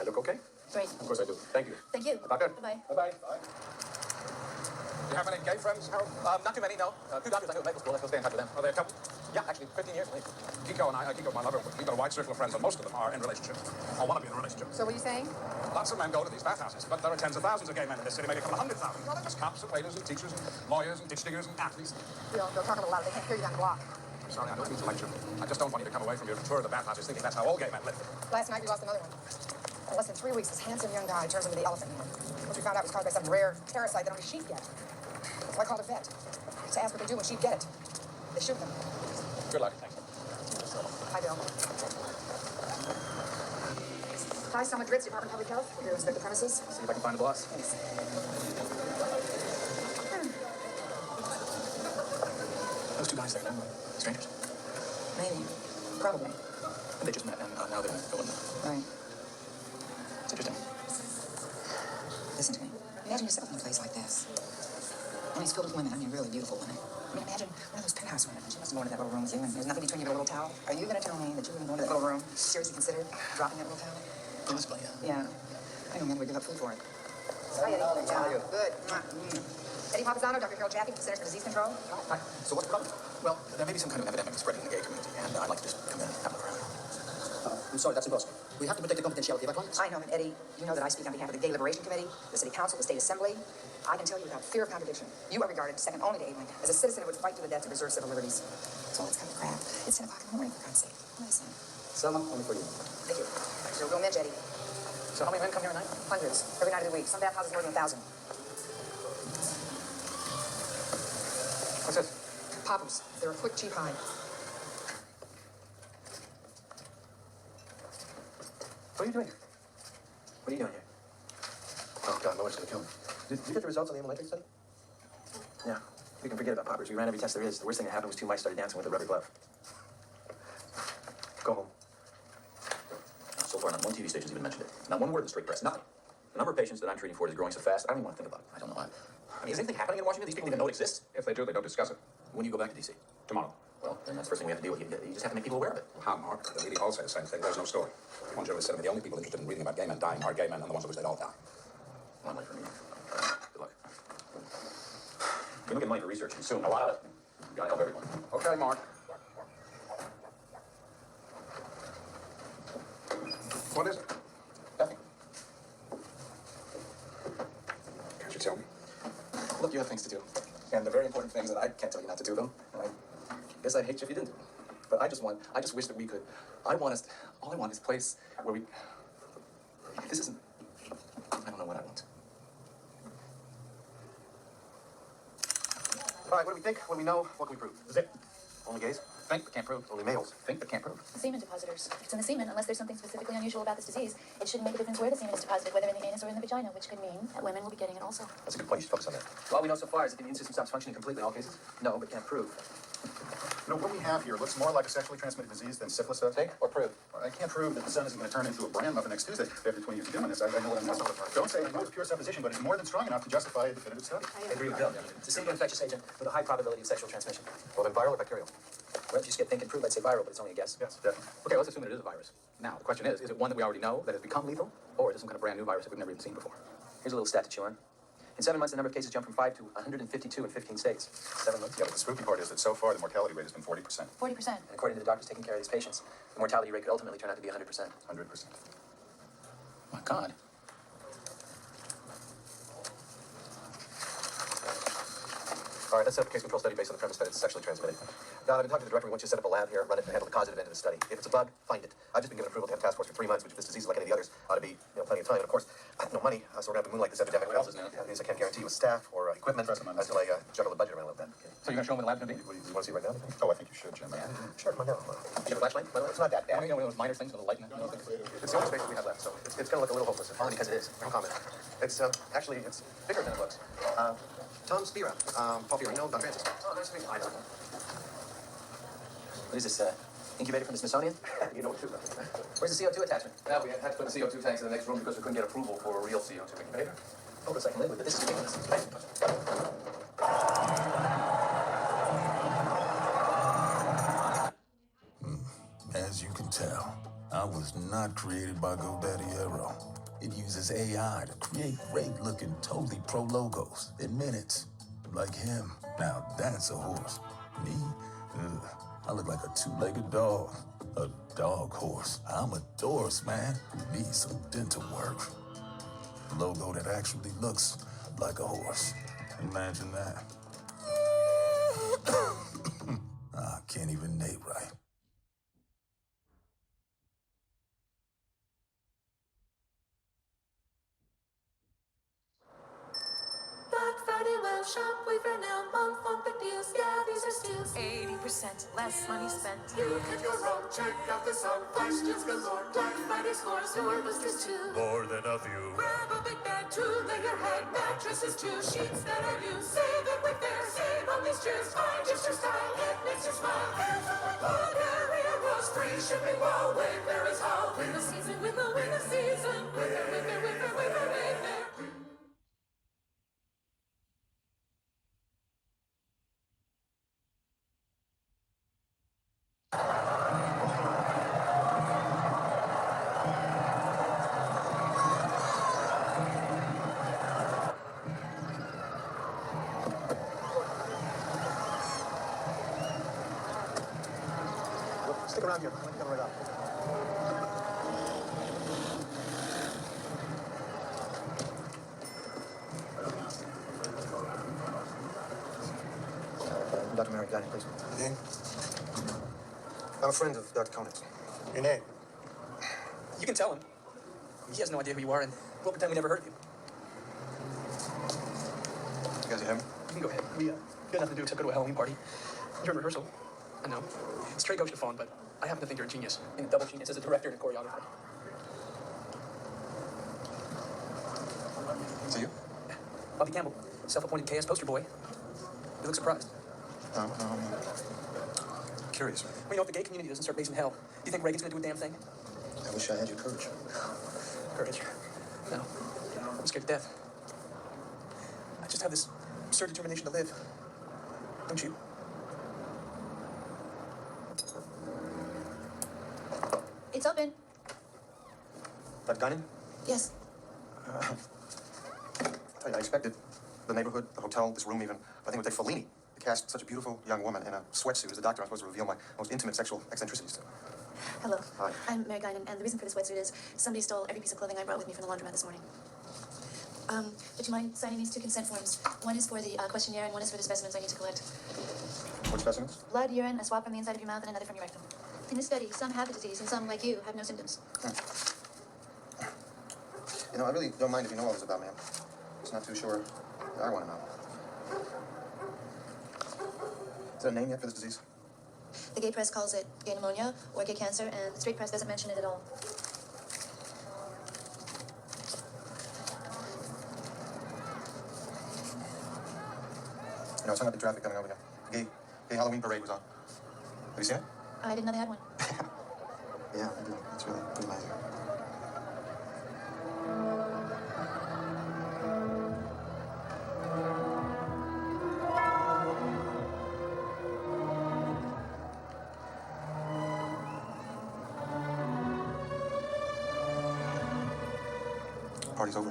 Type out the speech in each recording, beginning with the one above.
look okay? Great. Of course I do. Thank you. Thank you. Doctor? Bye-bye. Bye-bye. Bye. Do you have any gay friends, Harold? Not too many, no. Two doctors I knew at medical school. I still stay in touch with them. Are they a couple? Yeah, actually, 15 years. Kiko and my lover, we've got a wide circle of friends, and most of them are in relationships. Or want to be in a relationship. So what are you saying? Lots of men go to these bathhouses, but there are tens of thousands of gay men in this city, maybe a couple of 100,000. Well, they're just cops and waiters and teachers and lawyers and ditch diggers and athletes. They'll talk a little louder. They can't hear you down the block. I'm sorry, I don't mean to lecture. I just don't want you to come away from your tour of the bathhouses thinking that's how all gay men live. Last night we lost another one. In less than 3 weeks, this handsome young guy turns into the elephant man. What we found out was caused by some rare parasite that only sheep get. So I called a vet to ask what they do when sheep get it. They shoot them. Good luck. Thanks. Hi, Bill. Hi, Selma Dritz, Department of Public Health. We're here to inspect the premises. See if I can find the boss. Thanks. Those two guys there, strangers. Maybe. Probably. And they just met, and now they're going. Right. It's interesting. Listen to me. Imagine yourself in a place like this. And it's filled with women. I mean, really beautiful women. I mean, imagine one of those penthouse women. She must have gone to that little room with you, and there's nothing between you but a little towel. Are you going to tell me that you wouldn't go into that little room? Seriously considered dropping that little towel? Possibly, yeah. Yeah. I know men would give up food for it. Hi, Eddie. How are you? Good. Eddie Papazano, Dr. Carol Jaffe, Centers for Disease Control. Hi. So what's the problem? Well, there may be some kind of epidemic spreading in the gay community, and I'd like to just come in and have a look around. I'm sorry, that's impossible. We have to protect the confidentiality of our clients. I know, and Eddie, you know that I speak on behalf of the Gay Liberation Committee, the City Council, the State Assembly. I can tell you without fear of contradiction, you are regarded second only to Abe Lincoln as a citizen who would fight to the death to preserve civil liberties. So let's cut the crap. It's 10 o'clock in the morning, for God's sake. Listen. Selma, only for you. Thank you. So we'll mensch, Eddie. So how many men come here a night? Hundreds. Every night of the week. Some bathhouses more than 1,000. What's this? Poppers. They're a quick, cheap high. What are you doing here? What are you doing here? Oh, God, my wife's gonna kill me. Did you get the results on the M-Electric study? Yeah. You can forget about poppers. We ran every test there is. The worst thing that happened was two mice started dancing with a rubber glove. Go home. So far, not one TV station's even mentioned it. Not one word in the straight press. Nothing. The number of patients that I'm treating for is growing so fast, I don't even want to think about it. I don't know. I mean, is anything happening in Washington? These people even know it exists? If they do, they don't discuss it. When do you go back to D.C.? Tomorrow. Well, then that's the first thing we have to deal with. You just have to make people aware of it. How, Mark? The media all say the same thing. There's no story. One journalist said to me, the only people interested in reading about gay men dying are gay men and the ones who wish they'd all die. Long way for me. Good luck. You're looking money for research, and soon. A lot of it. You gotta help everyone. Okay, Mark. What is it? Nothing. Can't you tell me? Look, you have things to do. And the very important things that I can't tell you not to do them. And I guess I'd hate you if you didn't do them. But I just wish that we could. All I want is a place where we. This isn't. I don't know what I want. All right, what do we think? What do we know? What can we prove? Zip. Only gays? Think but can't prove. Only males? Think but can't prove. Semen depositors. If it's in the semen, unless there's something specifically unusual about this disease, it shouldn't make a difference where the semen is deposited, whether in the anus or in the vagina, which could mean that women will be getting it also. That's a good point. You should focus on that. All we know so far is that the immune system stops functioning completely in all cases. No, but can't prove. You know, what we have here looks more like a sexually transmitted disease than syphilis does. Think or prove. I can't prove that the sun isn't going to turn into a bran muffin next Tuesday after 20 years of doing this. I know what I'm saying. Don't say I know it's pure supposition, but it's more than strong enough to justify a definitive study. I agree with Bill. It's a single infectious agent with a high probability of sexual transmission. Well, then viral or bacterial? Well, if you skip think and prove, I'd say viral, but it's only a guess. Yes, definitely. Okay, let's assume that it is a virus. Now, the question is it one that we already know that has become lethal, or is it some kind of brand new virus that we've never even seen before? Here's a little stat to chew on. In 7 months, the number of cases jumped from 5 to 152 in 15 states. 7 months? Yeah, but the spooky part is that so far the mortality rate has been 40%. 40%. And according to the doctors taking care of these patients, the mortality rate could ultimately turn out to be 100%. 100%. My God. All right, let's set up a case control study based on the premise that it's sexually transmitted. Now, I've been talking to the director. We want you to set up a lab here, run it, and handle the causative end of the study. If it's a bug, find it. I've just been given approval to have a task force for 3 months, which if this disease is like any of the others, ought to be plenty of time. And of course, I have no money, so we're going to have to moonlight this epidemic. What else is new? That means I can't guarantee you with staff or equipment until I juggle the budget around a little bit. Okay. So you're going to show them what the lab's going to be? What do you want to see right now? Oh, I think you should, Jim. Sure, come on down. Do you have a flashlight? By the way? It's not that bad. You know, those minor things with the light in it? It's the only space that we have left, so it's going to look a little hopeless. Only because it is. No comment. It's actually it's bigger than it looks. Tom Spira, Paul Fearing, no, Don Francis. Oh, nice to meet you. What is this, incubator from the Smithsonian? You know what to do. Where's the CO2 attachment? Now we had to put the CO2 tanks in the next room because we couldn't get approval for a real CO2 incubator. Hopeless I can live with, but this is ridiculous. As you can tell, I was not created by GoDaddy Arrow. uses AI to create great-looking, totally pro logos in minutes. Like him. Now that's a horse. Me? Ugh, I look like a two-legged dog. A dog horse. I'm a Doris, man. Need some dental work. Logo that actually looks like a horse. Imagine that. I can't even name right. Black Friday, well, shop, wait for now, month long big deals, yeah, these are steals. 80% less money spent. You can't go wrong, check out the song, flash deals galore, Black Friday scores, your list is too. More than a few. Grab a big bag, two-lay your head, mattresses too, sheets that are new, save every fair, save on these chairs, find just your style, it makes you smile. Here's what we want, Area Rose, free shipping, wow, Wayfair is how. Win the season, win the season, Wayfair, Wayfair, Wayfair, Wayfair, Wayfair. Stick around here. Let me come right up. Dr. Mary Guinan, please. Your name? I'm a friend of Dr. Konig's. Your name? You can tell him. He has no idea who you are, and we'll pretend we never heard of you. You guys have him? You can go ahead. We got nothing to do except go to a Halloween party. You're in rehearsal. I know. It's Trey Gauche phone, but I happen to think you're a genius. And a double genius as a director and a choreographer. Is it you? Bobby Campbell, self-appointed KS poster boy. You look surprised. No, I'm curious. Well, you know, if the gay community doesn't start raising hell, do you think Reagan's gonna do a damn thing? I wish I had your courage. Courage. No. I'm scared to death. I just have this absurd determination to live. Don't you? It's open. Dr. Guinan? Yes. I expected the neighborhood, the hotel, this room even. I think it would take Fellini to cast such a beautiful young woman in a sweatsuit as a doctor I'm supposed to reveal my most intimate sexual eccentricities to. Hello. Hi. I'm Mary Guinan, and the reason for this sweatsuit is somebody stole every piece of clothing I brought with me from the laundromat this morning. Would you mind signing these two consent forms? One is for the questionnaire, and one is for the specimens I need to collect. Which specimens? Blood, urine, a swab from the inside of your mouth, and another from your rectum. In this study, some have the disease, and some, like you, have no symptoms. You know, I really don't mind if you know all this about me. I'm just not too sure I want to know. Is there a name yet for this disease? The gay press calls it gay pneumonia or gay cancer, and the straight press doesn't mention it at all. You know, it's hung up in traffic coming over here. The gay Halloween parade was on. Have you seen it? I didn't know they had one. Yeah, I do. It's really pretty amazing. Party's over.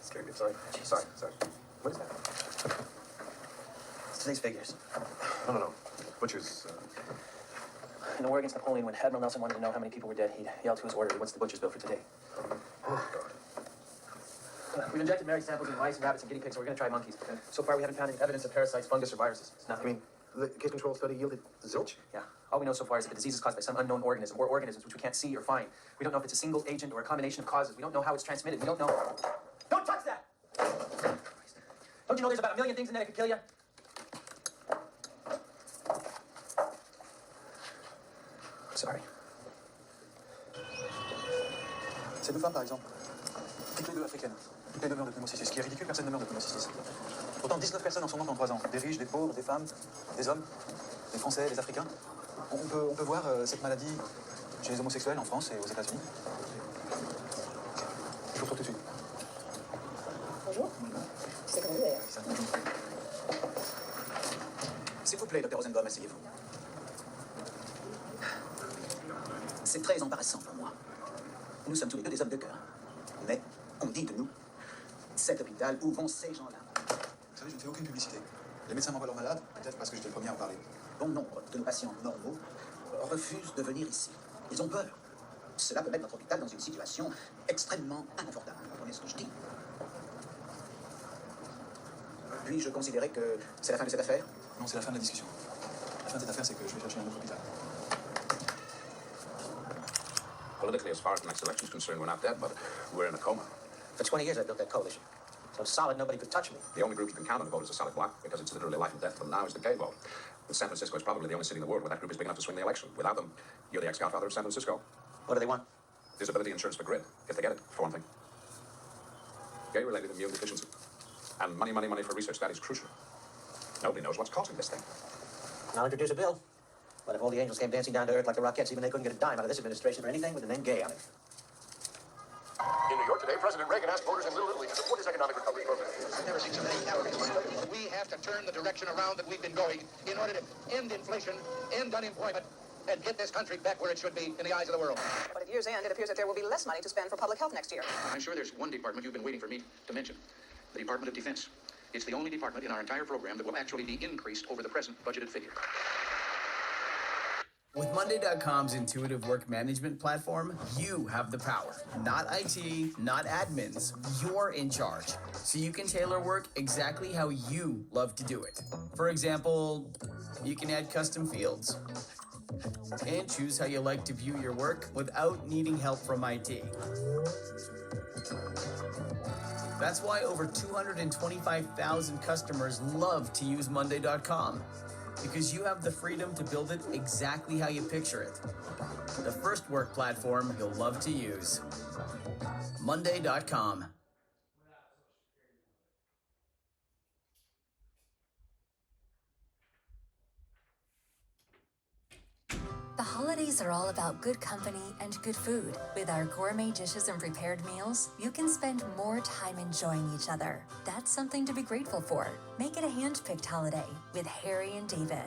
Scared me. Sorry. What is that? It's today's figures. No. Butcher's, In the war against Napoleon, when Admiral Nelson wanted to know how many people were dead, he yelled to his orderly, "What's the butcher's bill for today?" We've injected Mary's samples in mice, rabbits, and guinea pigs, so we're going to try monkeys. So far, we haven't found any evidence of parasites, fungus, or viruses. It's nothing. I mean, the case control study yielded zilch? Yeah. All we know so far is that the disease is caused by some unknown organism, or organisms which we can't see or find. We don't know if it's a single agent or a combination of causes. We don't know how it's transmitted. We don't know. Don't touch that! Don't you know there's about 1 million things in there that could kill you? Sorry. Ces deux femmes, par exemple, toutes les deux africaines, toutes les deux meurent de pneumocystis. Ce qui est ridicule, personne ne meurt de pneumocystis. Pourtant, 19 personnes en sont mortes en 3 ans. Des riches, des pauvres, des femmes, des hommes, des Français, des Africains. On peut voir cette maladie chez les homosexuels en France et aux États-Unis. Je vous retrouve tout de suite. Bonjour. Tu sais comment vous d'ailleurs? S'il vous plaît, Dr. Rosenbaum, asseyez-vous. C'est très embarrassant pour moi. Nous sommes tous les deux des hommes de cœur. Mais on dit de nous, cet hôpital, où vont ces gens-là? Vous savez, je ne fais aucune publicité. Les médecins m'envoient leurs malades, peut-être parce que j'étais le premier à en parler. Bon nombre de nos patients normaux refusent de venir ici. Ils ont peur. Cela peut mettre notre hôpital dans une situation extrêmement inconfortable. Vous comprenez ce que je dis? Puis-je considérer que c'est la fin de cette affaire? Non, c'est la fin de la discussion. La fin de cette affaire, c'est que je vais chercher un autre hôpital. Politically, as far as the next election is concerned, we're not dead, but we're in a coma. For 20 years, I built that coalition. So solid, nobody could touch me. The only group you can count on to vote is the solid bloc, because it's literally life and death till now is the gay vote. And San Francisco is probably the only city in the world where that group is big enough to swing the election. Without them, you're the ex-godfather of San Francisco. What do they want? Disability insurance for GRID, if they get it, for one thing. Gay-related immune deficiency. And money, money, money for research, that is crucial. Nobody knows what's causing this thing. I'll introduce a bill. But if all the angels came dancing down to earth like the Rockettes, even they couldn't get a dime out of this administration for anything with the name gay on it. In New York today, President Reagan asked voters in Little Italy to support his economic recovery program. I've never seen so many calories. We have to turn the direction around that we've been going in order to end inflation, end unemployment, and get this country back where it should be in the eyes of the world. But at year's end, it appears that there will be less money to spend for public health next year. I'm sure there's one department you've been waiting for me to mention, the Department of Defense. It's the only department in our entire program that will actually be increased over the present budgeted figure. With Monday.com's intuitive work management platform, you have the power. Not IT, not admins. You're in charge. So you can tailor work exactly how you love to do it. For example, you can add custom fields and choose how you like to view your work without needing help from IT. That's why over 225,000 customers love to use Monday.com. Because you have the freedom to build it exactly how you picture it. The first work platform you'll love to use. Monday.com. The holidays are all about good company and good food. With our gourmet dishes and prepared meals, you can spend more time enjoying each other. That's something to be grateful for. Make it a hand-picked holiday with Harry and David.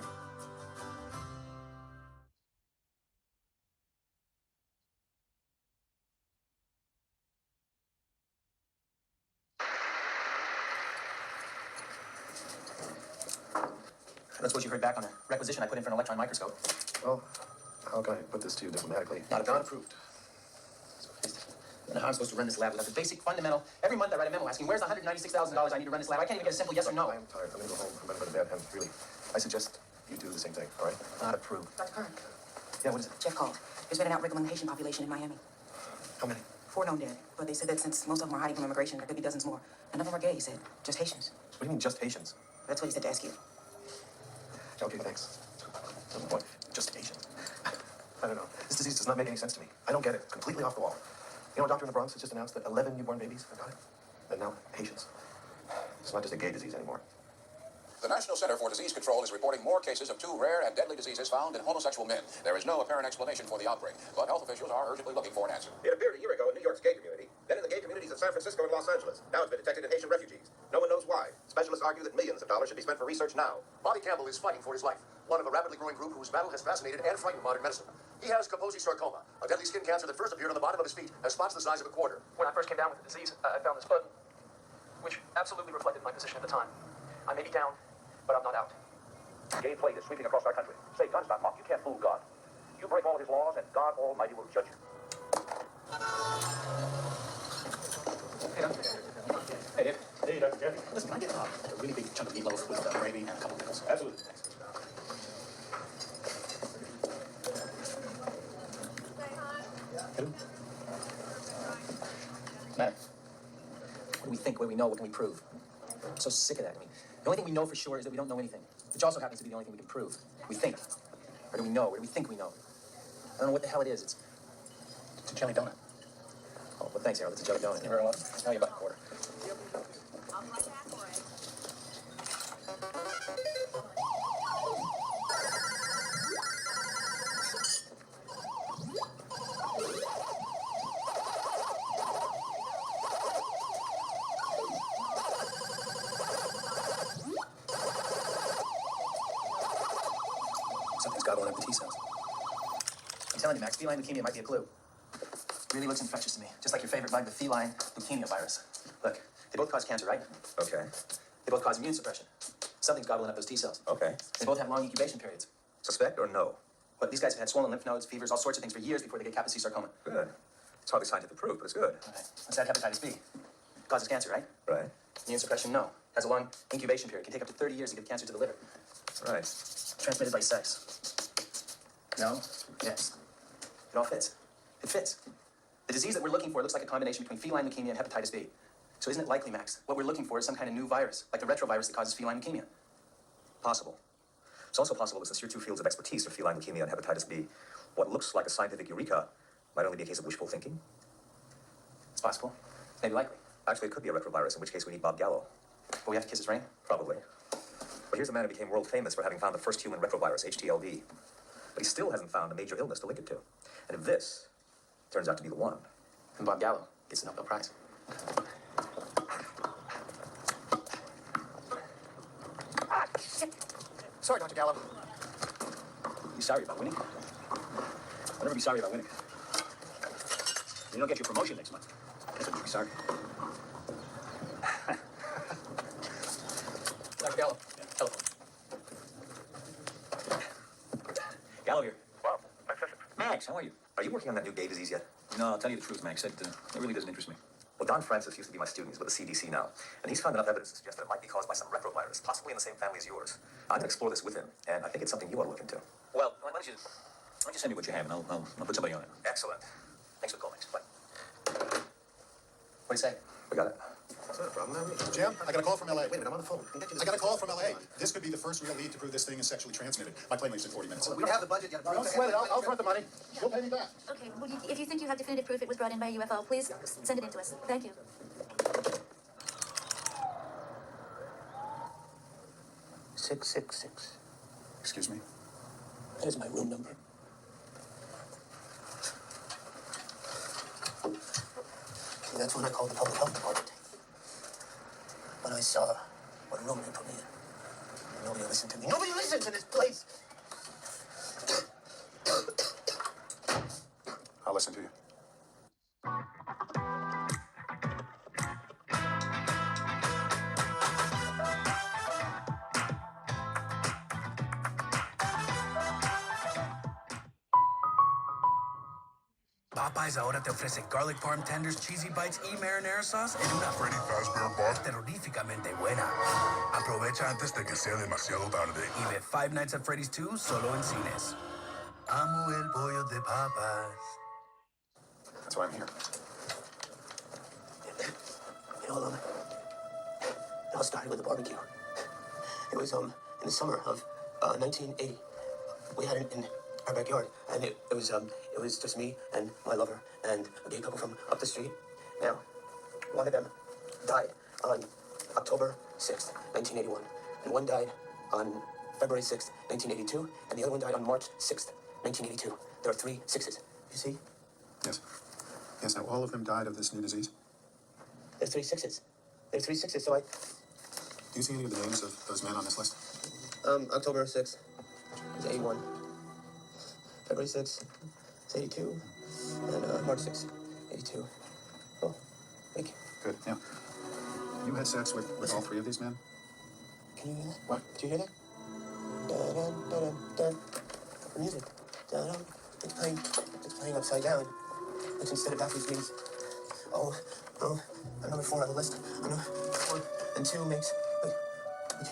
That's what you heard back on the requisition I put in for an electron microscope. Well, how can I put this to you diplomatically? Not approved. And how I'm supposed to run this lab without the basic fundamental. Every month I write a memo asking, where's the $196,000 I need to run this lab? I can't even get a simple yes or no. I'm tired. I'm going to go home. I'm going to go to bed. And really, I suggest you do the same thing, all right? Not approved. Dr. Kirk, Yeah, what is it? Jeff called. There's been an outbreak among the Haitian population in Miami. How many? 4 known dead. But they said that since most of them are hiding from immigration, there could be dozens more. None of them are gay, he said. Just Haitians. What do you mean, just Haitians? That's what he said to ask you. Okay, thanks. What? Just Asian? I don't know. This disease does not make any sense to me. I don't get it. Completely off the wall. You know, a doctor in the Bronx has just announced that 11 newborn babies have got it. And now, Haitians. It's not just a gay disease anymore. The National Center for Disease Control is reporting more cases of 2 rare and deadly diseases found in homosexual men. There is no apparent explanation for the outbreak, but health officials are urgently looking for an answer. It appeared a year ago in New York's gay community, then in the gay communities of San Francisco and Los Angeles. Now it's been detected in Haitian refugees. No one knows why. Specialists argue that millions of dollars should be spent for research now. Bobby Campbell is fighting for his life, one of a rapidly growing group whose battle has fascinated and frightened modern medicine. He has Kaposi sarcoma, a deadly skin cancer that first appeared on the bottom of his feet, has spots the size of a quarter. When I first came down with the disease, I found this button, which absolutely reflected my position at the time. I may be down, but I'm not out. Gay plague is sweeping across our country. Say, God, stop, Hawk. You can't fool God. You break all of his laws, and God Almighty will judge you. Hey, Dave. Hey, Dr. Jeffy. Listen, can I get a really big chunk of meatloaf with gravy and a couple pickles? Absolutely. Matter. What do we think? What do we know? What can we prove? I'm so sick of that. I mean, the only thing we know for sure is that we don't know anything, which also happens to be the only thing we can prove. We think. Or do we know? Or do we think we know? I don't know what the hell it is. It's It's a jelly donut. oh, well, thanks, Harold. It's a jelly donut. You're very welcome. Now you about a quarter. gobbling up the T cells. I'm telling you, Max, feline leukemia might be a clue. Really looks infectious to me, just like your favorite bug, the feline leukemia virus. Look, they both cause cancer, right? Okay. They both cause immune suppression. Something's gobbling up those T cells. Okay. They both have long incubation periods. Suspect or no? But these guys have had swollen lymph nodes, fevers, all sorts of things for years before they get Kaposi sarcoma. Good. It's hardly scientific proof, but it's good. Okay. What's that hepatitis B? Causes cancer, right? Right. Immune suppression, no. Has a long incubation period. Can take up to 30 years to give cancer to the liver. Right. Transmitted by sex. No? Yes. It all fits. It fits. The disease that we're looking for looks like a combination between feline leukemia and hepatitis B. So isn't it likely, Max, what we're looking for is some kind of new virus, like the retrovirus that causes feline leukemia? Possible. It's also possible that since your two fields of expertise are feline leukemia and hepatitis B, what looks like a scientific eureka might only be a case of wishful thinking. It's possible. Maybe likely. Actually, it could be a retrovirus, in which case we need Bob Gallo. But we have to kiss his ring? Probably. But here's a man who became world famous for having found the first human retrovirus, HTLV. But he still hasn't found a major illness to link it to. And if this turns out to be the one, And Bob Gallo gets the Nobel Prize. Sorry, Dr. Gallo. Be sorry about winning. I'll never be sorry about winning. You don't get your promotion next month. That's what you'll be sorry. Dr. Gallo, telephone. Gallo here. Wow, Max, how are you? Are you working on that new gay disease yet? No, I'll tell you the truth, Max. It really doesn't interest me. Well, Don Francis used to be my student. He's with the CDC now. And he's found enough evidence to suggest that it might be caused by some retrovirus, possibly in the same family as yours. I'm going to explore this with him, and I think it's something you ought to look into. Well, why don't you send me what you have, and I'll put somebody on it. Excellent. Thanks for the call, Max. Bye. What do you say? We got it. Is that a problem? Jim, I got a call from LA. Wait a minute, I'm on the phone. I got a call from LA. This could be the first real lead to prove this thing is sexually transmitted. My plane leaves in 40 minutes. We don't have the budget yet. Don't sweat it. I'll front the money. You'll pay me back. Okay, well, if you think you have definitive proof it was brought in by a UFO, please send it in to us. Thank you. 666. Excuse me? That is my room number. See, that's when I called the public health department. When I saw what room they put me in. Nobody listened to me. Nobody listened to this place! I'll listen to you. Popeyes ahora te ofrece garlic parm tenders, cheesy bites y marinara sauce en una Freddy Fazbear Box terroríficamente buena. Aprovecha antes de que sea demasiado tarde. Y ve Five Nights at Freddy's 2 solo en cines. Amo el pollo de Popeyes. That's why I'm here. You know, it all started with a barbecue. It was in the summer of 1980. We had it in our backyard, and it was just me and my lover and a gay couple from up the street. Now, one of them died on October 6th, 1981, and one died on February 6th, 1982, and the other one died on March 6th, 1982. There are 3 6s. You see? Yes. Yes, now all of them died of this new disease? There's 3 6s. There's 3 6s, so I... Do you see any of the names of those men on this list? October 6th is 81. February 6th is 82. And March 6th, 82. Oh, thank you. Good, yeah. You had sex with all 3 of these men? Can you hear that? What? Did you hear that? Dun, dun, dun, dun. The music. Dun, dun. It's playing upside down. Which instead of backwards means, oh, I'm number 4 on the list. I'm number 4 and 2 makes. Wait, would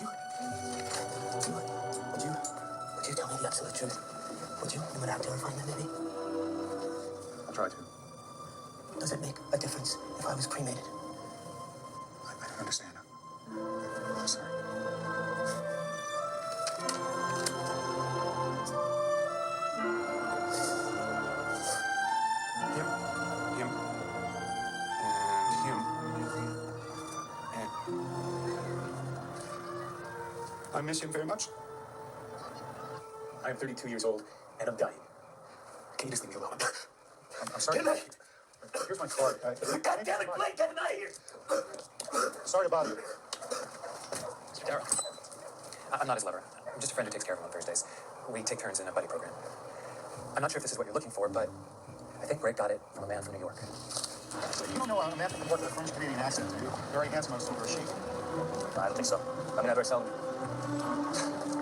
you tell me the absolute truth? Would you? No matter how terrifying that may be? I'll try to. Does it make a difference if I was cremated? I don't understand. I'm sorry. Him. And him. And... I miss him very much. I am 32 years old, and I'm dying. Can you just leave me alone? I'm sorry. Get him out! Here's my card. God damn it, Blake, get him out of here! Sorry to bother you. Mr. Darrow. I'm not his lover. I'm just a friend who takes care of him on Thursdays. We take turns in a buddy program. I'm not sure if this is what you're looking for, but I think Greg got it from a man from New York. You don't know a man from New York with a French Canadian accent, do you? Very handsome, I was told, or a she. I don't think so. I mean, I very seldom.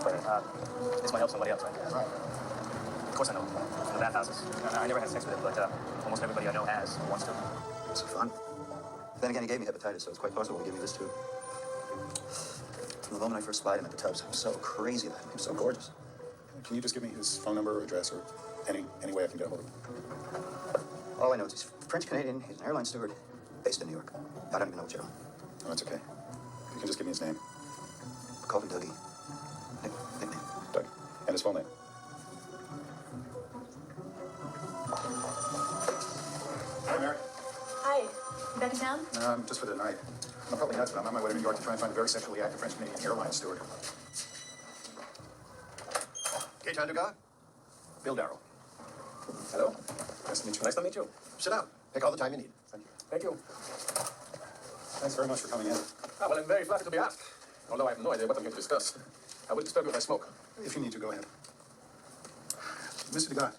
But this might help somebody else, right? Right. Of course I know. From the bathhouses. I never had sex with him, but almost everybody I know has or wants to. It's fun. Then again, he gave me hepatitis, so it's quite possible to give me this too. From the moment I first spied him at the tubs, I was so crazy about him. He was so gorgeous. Can you just give me his phone number or address or any way I can get a hold of him? All I know is he's French Canadian. He's an airline steward based in New York. I don't even know what you're on. No, that's okay. You can just give me his name. Call him Dougie. Nickname. Doug. And his full name. Hi, Mary. Hi. You back in town? Just for the night. I'm probably nuts, but I'm on my way to New York to try and find a very sexually active French Canadian airline steward. Gaetan Dugas? Bill Darrow. Hello. Nice to meet you. Nice to meet you. Sit down. Take all the time you need. Thank you. Thank you. Thanks very much for coming in. Well, I'm very flattered to be asked. Although I have no idea what I'm here to discuss. I will disturb you if I smoke. If you need to, go ahead. Mr. Dugas,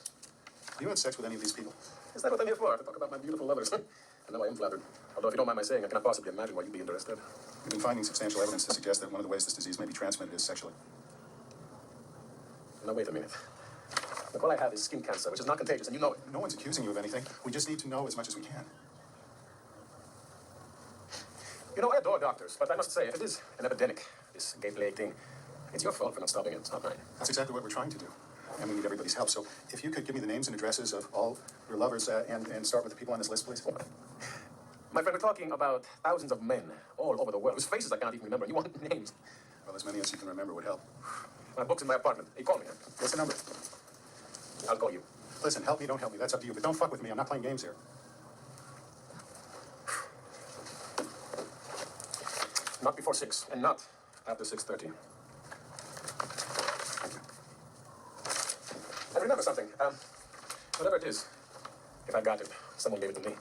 have you had sex with any of these people? Is that what I'm here for? To talk about my beautiful lovers? And now I am flattered. Although, if you don't mind my saying, I cannot possibly imagine why you'd be interested. We've been finding substantial evidence to suggest that one of the ways this disease may be transmitted is sexually. Now, wait a minute. Look, all I have is skin cancer, which is not contagious, and you know it. No one's accusing you of anything. We just need to know as much as we can. You know, I adore doctors, but I must say, if it is an epidemic, this gay plague thing, it's your fault for not stopping it. It's not mine. That's exactly what we're trying to do. And we need everybody's help. So if you could give me the names and addresses of all your lovers and start with the people on this list, please. My friend, we're talking about thousands of men all over the world whose faces I can't even remember. You want names? Well, as many as you can remember would help. My book's in my apartment. Hey, call me. What's the number? I'll call you. Listen, help me, don't help me. That's up to you. But don't fuck with me. I'm not playing games here. Not before 6, and not after 6:30. And remember something. Whatever it is, if I got it, someone gave it to me.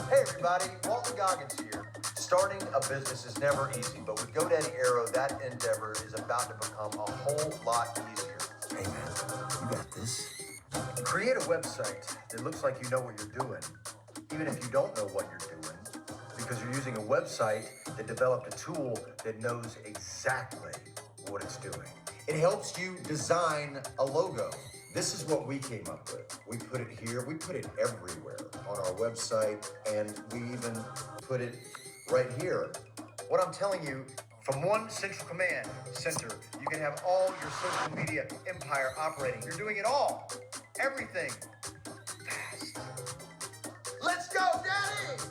Hey everybody, Walter Goggins here. Starting a business is never easy, but with GoDaddy Aero, that endeavor is about to become a whole lot easier. Hey man, you got this. Create a website that looks like you know what you're doing, even if you don't know what you're doing, because you're using a website that developed a tool that knows exactly what it's doing. It helps you design a logo. This is what we came up with. We put it here, we put it everywhere on our website, and we even put it right here. What I'm telling you, from one central command center, you can have all your social media empire operating. You're doing it all, everything, fast. Let's go, Daddy!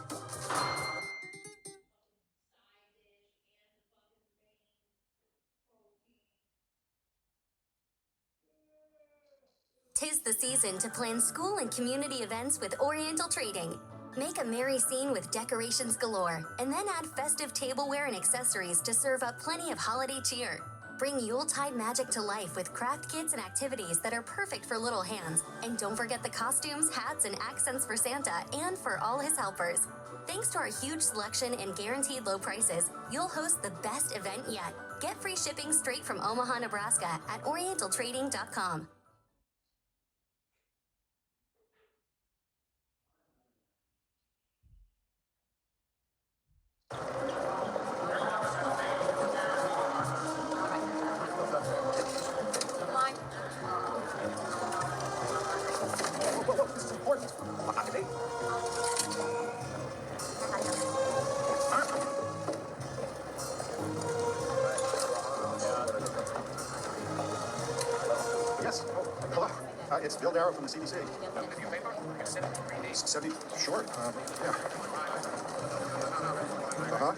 Tis the season to plan school and community events with Oriental Trading. Make a merry scene with decorations galore, and then add festive tableware and accessories to serve up plenty of holiday cheer. Bring Yuletide magic to life with craft kits and activities that are perfect for little hands. And don't forget the costumes, hats, and accents for Santa and for all his helpers. Thanks to our huge selection and guaranteed low prices, you'll host the best event yet. Get free shipping straight from Omaha, Nebraska at orientaltrading.com. This is important. Okay. Yes. Oh, hello. It's Bill Darrow from the CDC. Have you paper? I can send it in 3 days. 70? Sure. Yeah. Uh-huh.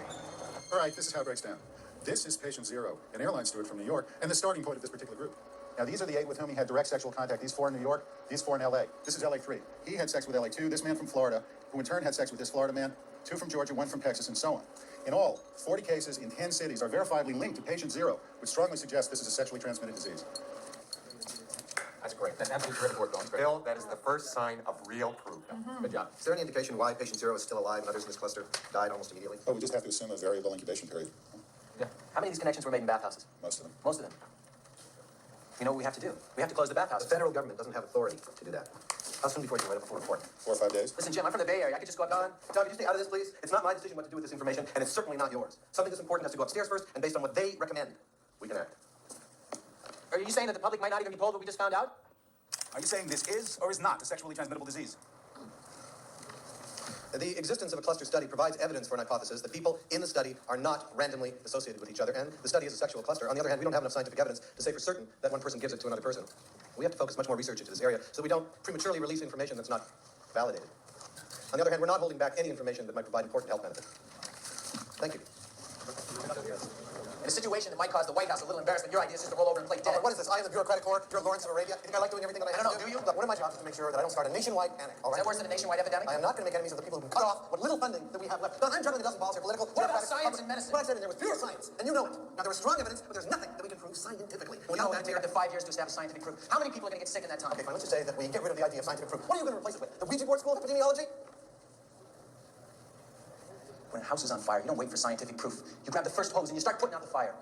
All right, this is how it breaks down. This is patient 0, an airline steward from New York, and the starting point of this particular group. Now, these are the 8 with whom he had direct sexual contact. These 4 in New York, these 4 in L.A. This is L.A. 3. He had sex with L.A. 2, this man from Florida, who in turn had sex with this Florida man, 2 from Georgia, 1 from Texas, and so on. In all, 40 cases in 10 cities are verifiably linked to patient 0, which strongly suggests this is a sexually transmitted disease. That's great. That's absolutely terrific work, Don. Bill, that is the first sign of real proof. Good job. Is there any indication why patient 0 is still alive and others in this cluster died almost immediately? Oh, we just have to assume a variable incubation period. Yeah. How many of these connections were made in bathhouses? Most of them. Most of them. You know what we have to do? We have to close the bathhouse. The federal government doesn't have authority to do that. How soon before you write up a full report? 4 or 5 days. Listen, Jim, I'm from the Bay Area. I could just go up. Don, could you stay out of this, please? It's not my decision what to do with this information, and it's certainly not yours. Something that's important has to go upstairs first, and based on what they recommend, we can act. Are you saying that the public might not even be told what we just found out? Are you saying this is or is not a sexually transmittable disease? The existence of a cluster study provides evidence for an hypothesis that people in the study are not randomly associated with each other, and the study is a sexual cluster. On the other hand, we don't have enough scientific evidence to say for certain that one person gives it to another person. We have to focus much more research into this area so we don't prematurely release information that's not validated. On the other hand, we're not holding back any information that might provide important health benefit. Thank you. In a situation that might cause the White House a little embarrassment, your idea is just to roll over and play dead. What is this? I am the bureaucratic corps. You're Lawrence of Arabia. You think I like doing everything that I have to do? Do you? Look, one of my jobs is to make sure that I don't start a nationwide panic, all right? Is that worse than a nationwide epidemic? I am not going to make enemies of the people who can cut off what little funding that we have left. Don, I'm juggling a dozen balls here, political. What about science and medicine? What I said in there was pure science, and you know it. Now, there was strong evidence, but there's nothing that we can prove scientifically. We know that it took 5 years to establish scientific proof. How many people are going to get sick in that time? Okay, fine. Let's just say that we get rid of the idea of scientific proof. What are you going to replace it with? The Ouija board school of epidemiology? When a house is on fire, you don't wait for scientific proof. You grab the first hose and you start putting out the fire.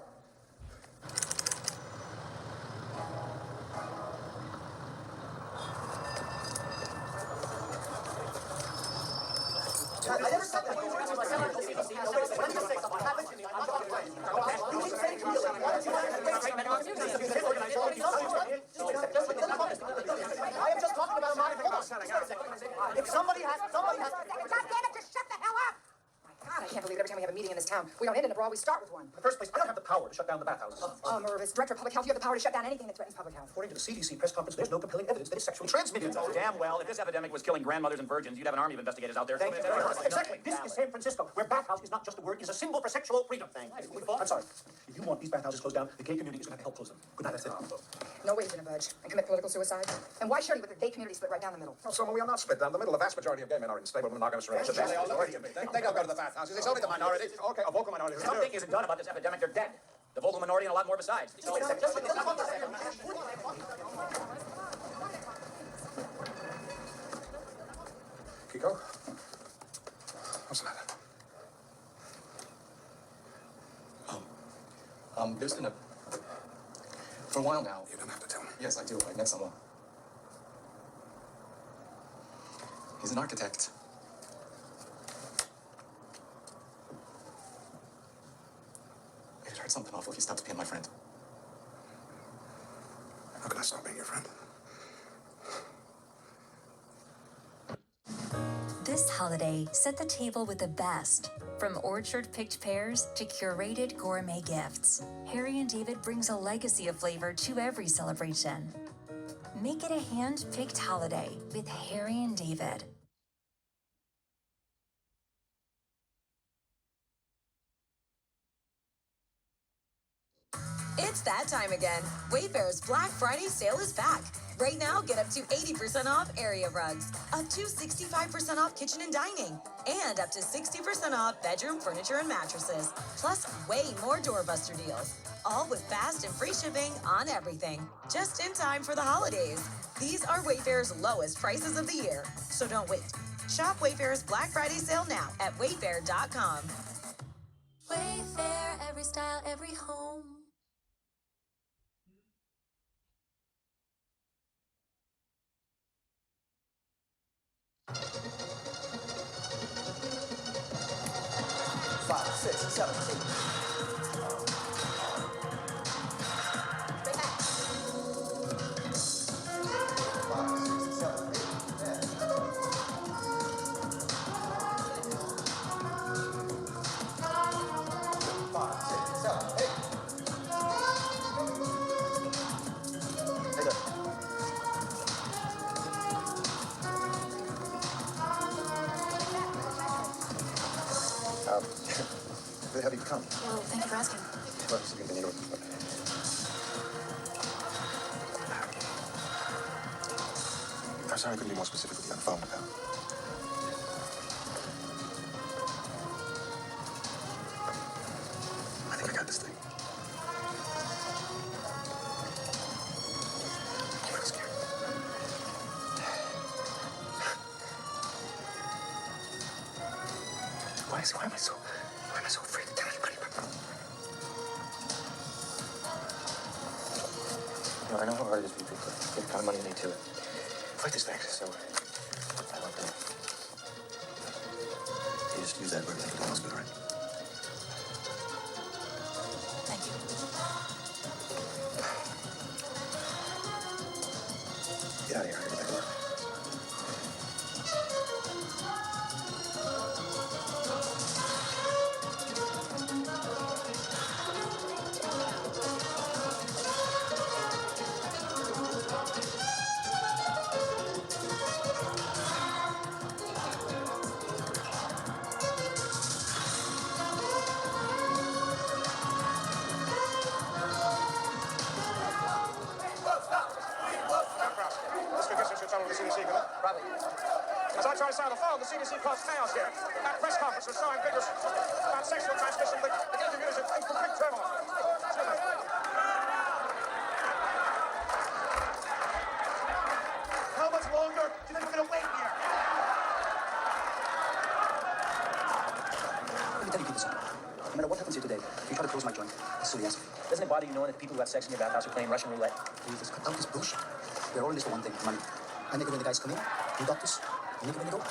I never said that. You I am just talking about my. If somebody has. God damn it, just shut the hell up! God, I can't believe it. Every time we have a meeting in this town, we don't end in a brawl, we start with one. In the first place, I don't have the power to shut down the bathhouses. As Director of Public Health, you have the power to shut down anything that threatens public health. According to the CDC press conference, there's no compelling evidence that it's sexually transmitted. Oh, damn well. If this epidemic was killing grandmothers and virgins, you'd have an army of investigators out there. Exactly. This is San Francisco, where bathhouse is not just a word, it's a symbol for sexual freedom. I'm sorry. If you want these bathhouses closed down, the gay community is going to have to help close them. Good night, that's it. No way you're going to budge and commit political suicide. And why surely with the gay community split right down the middle? No, so we are not split down the middle. The vast majority of gay men are in stable monogamous relationships. They don't go to the bathhouses. It's only the minority. Okay, a vocal minority. Something isn't done about this epidemic. They're dead. The vocal minority and a lot more besides. Kiko? What's the matter? There's been for a while now. You don't have to tell me. Yes, I do. I met someone. He's an architect. I'd heard something awful if he stopped being my friend. How can I stop being your friend? This holiday, set the table with the best. From orchard-picked pears to curated gourmet gifts, Harry & David brings a legacy of flavor to every celebration. Make it a hand-picked holiday with Harry & David. It's that time again. Wayfair's Black Friday sale is back. Right now, get up to 80% off area rugs, up to 65% off kitchen and dining, and up to 60% off bedroom furniture and mattresses, plus way more doorbuster deals. All with fast and free shipping on everything, just in time for the holidays. These are Wayfair's lowest prices of the year, so don't wait. Shop Wayfair's Black Friday sale now at wayfair.com. Wayfair, every style, every home. Five, 6, 7, 8. Have you come? Well, thank you for asking. Well, so you've been in I'm sorry I couldn't be more specific with you on the phone about. I think I got this thing. I'm not scared. Why am I so afraid to tell anybody about that? You know, I know how hard it is for you people to get the kind of money you need to fight this thing, so I love to. You just use that word, think it feels good, right? Thank you. Get out of here. I gotta get back to work. As I try to sound the phone, the CDC caused chaos here. That press conference was so ambiguous about sexual transmission, the community is in complete turmoil. How much longer do you think we're gonna wait here? Let me tell you people something. No matter what happens here today, if you try to close my joint, that's silly ass. Doesn't it bother you knowing that the people who have sex in your bathhouse are playing Russian roulette? Please, just cut out this bullshit. We're all in this for one thing, money. I make it when the guys come in, you doctors, I make it when they go.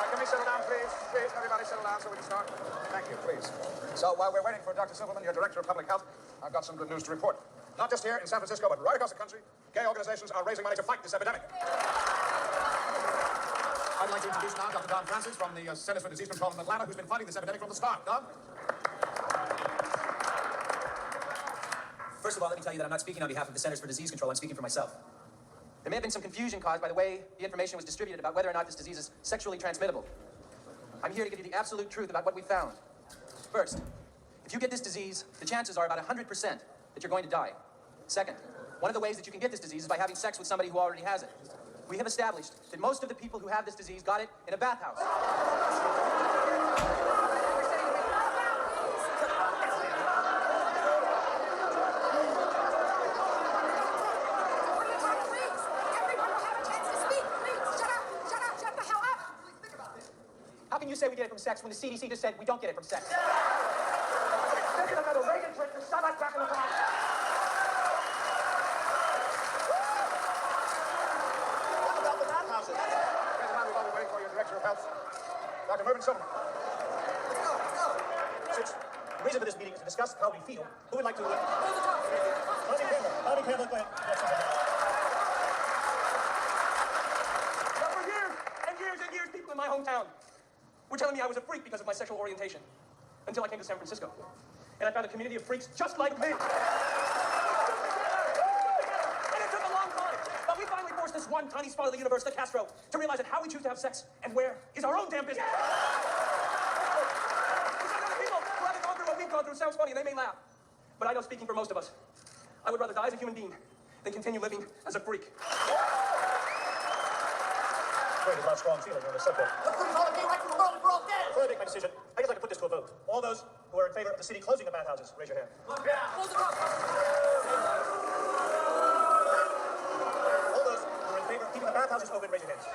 Can we settle down, please? Please, everybody settle down so we can start. Thank you, please. So while we're waiting for Dr. Silverman, your Director of Public Health, I've got some good news to report. Not just here in San Francisco, but right across the country, gay organizations are raising money to fight this epidemic. I'd like to introduce now Dr. Don Francis from the Centers for Disease Control in Atlanta, who's been fighting this epidemic from the start. Don? First of all, let me tell you that I'm not speaking on behalf of the Centers for Disease Control. I'm speaking for myself. There may have been some confusion caused by the way the information was distributed about whether or not this disease is sexually transmittable. I'm here to give you the absolute truth about what we found. First, if you get this disease, the chances are about 100% that you're going to die. Second, one of the ways that you can get this disease is by having sex with somebody who already has it. We have established that most of the people who have this disease got it in a bathhouse. How can you say we get it from sex when the CDC just said we don't get it from sex? Thinking about a Reagan trick to shut us back in the box. What about the bathhouses? We've all been waiting for your Director of Health, Dr. Mervyn Silverman. Since the reason for this meeting is to discuss how we feel, who would like to... Bonnie Campbell, go ahead. But for years and years and years, people in my hometown were telling me I was a freak because of my sexual orientation. Until I came to San Francisco. And I found a community of freaks just like me. And it took a long time. But we finally forced this one tiny spot of the universe, the Castro, to realize that how we choose to have sex and where is our own damn business. Because other people who haven't gone through what we've gone through sounds funny and they may laugh. But I know speaking for most of us, I would rather die as a human being than continue living as a freak. There's a lot of strong feeling on this subject. Let's bring all the gay rights in the world and we're all dead. Before I make my decision, I'd just like to put this to a vote. All those who are in favor of the city closing the bathhouses, raise your hand. All those who are in favor of keeping the bathhouses open, raise your hands.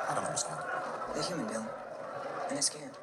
I don't understand. They're human, Bill. And they're scared.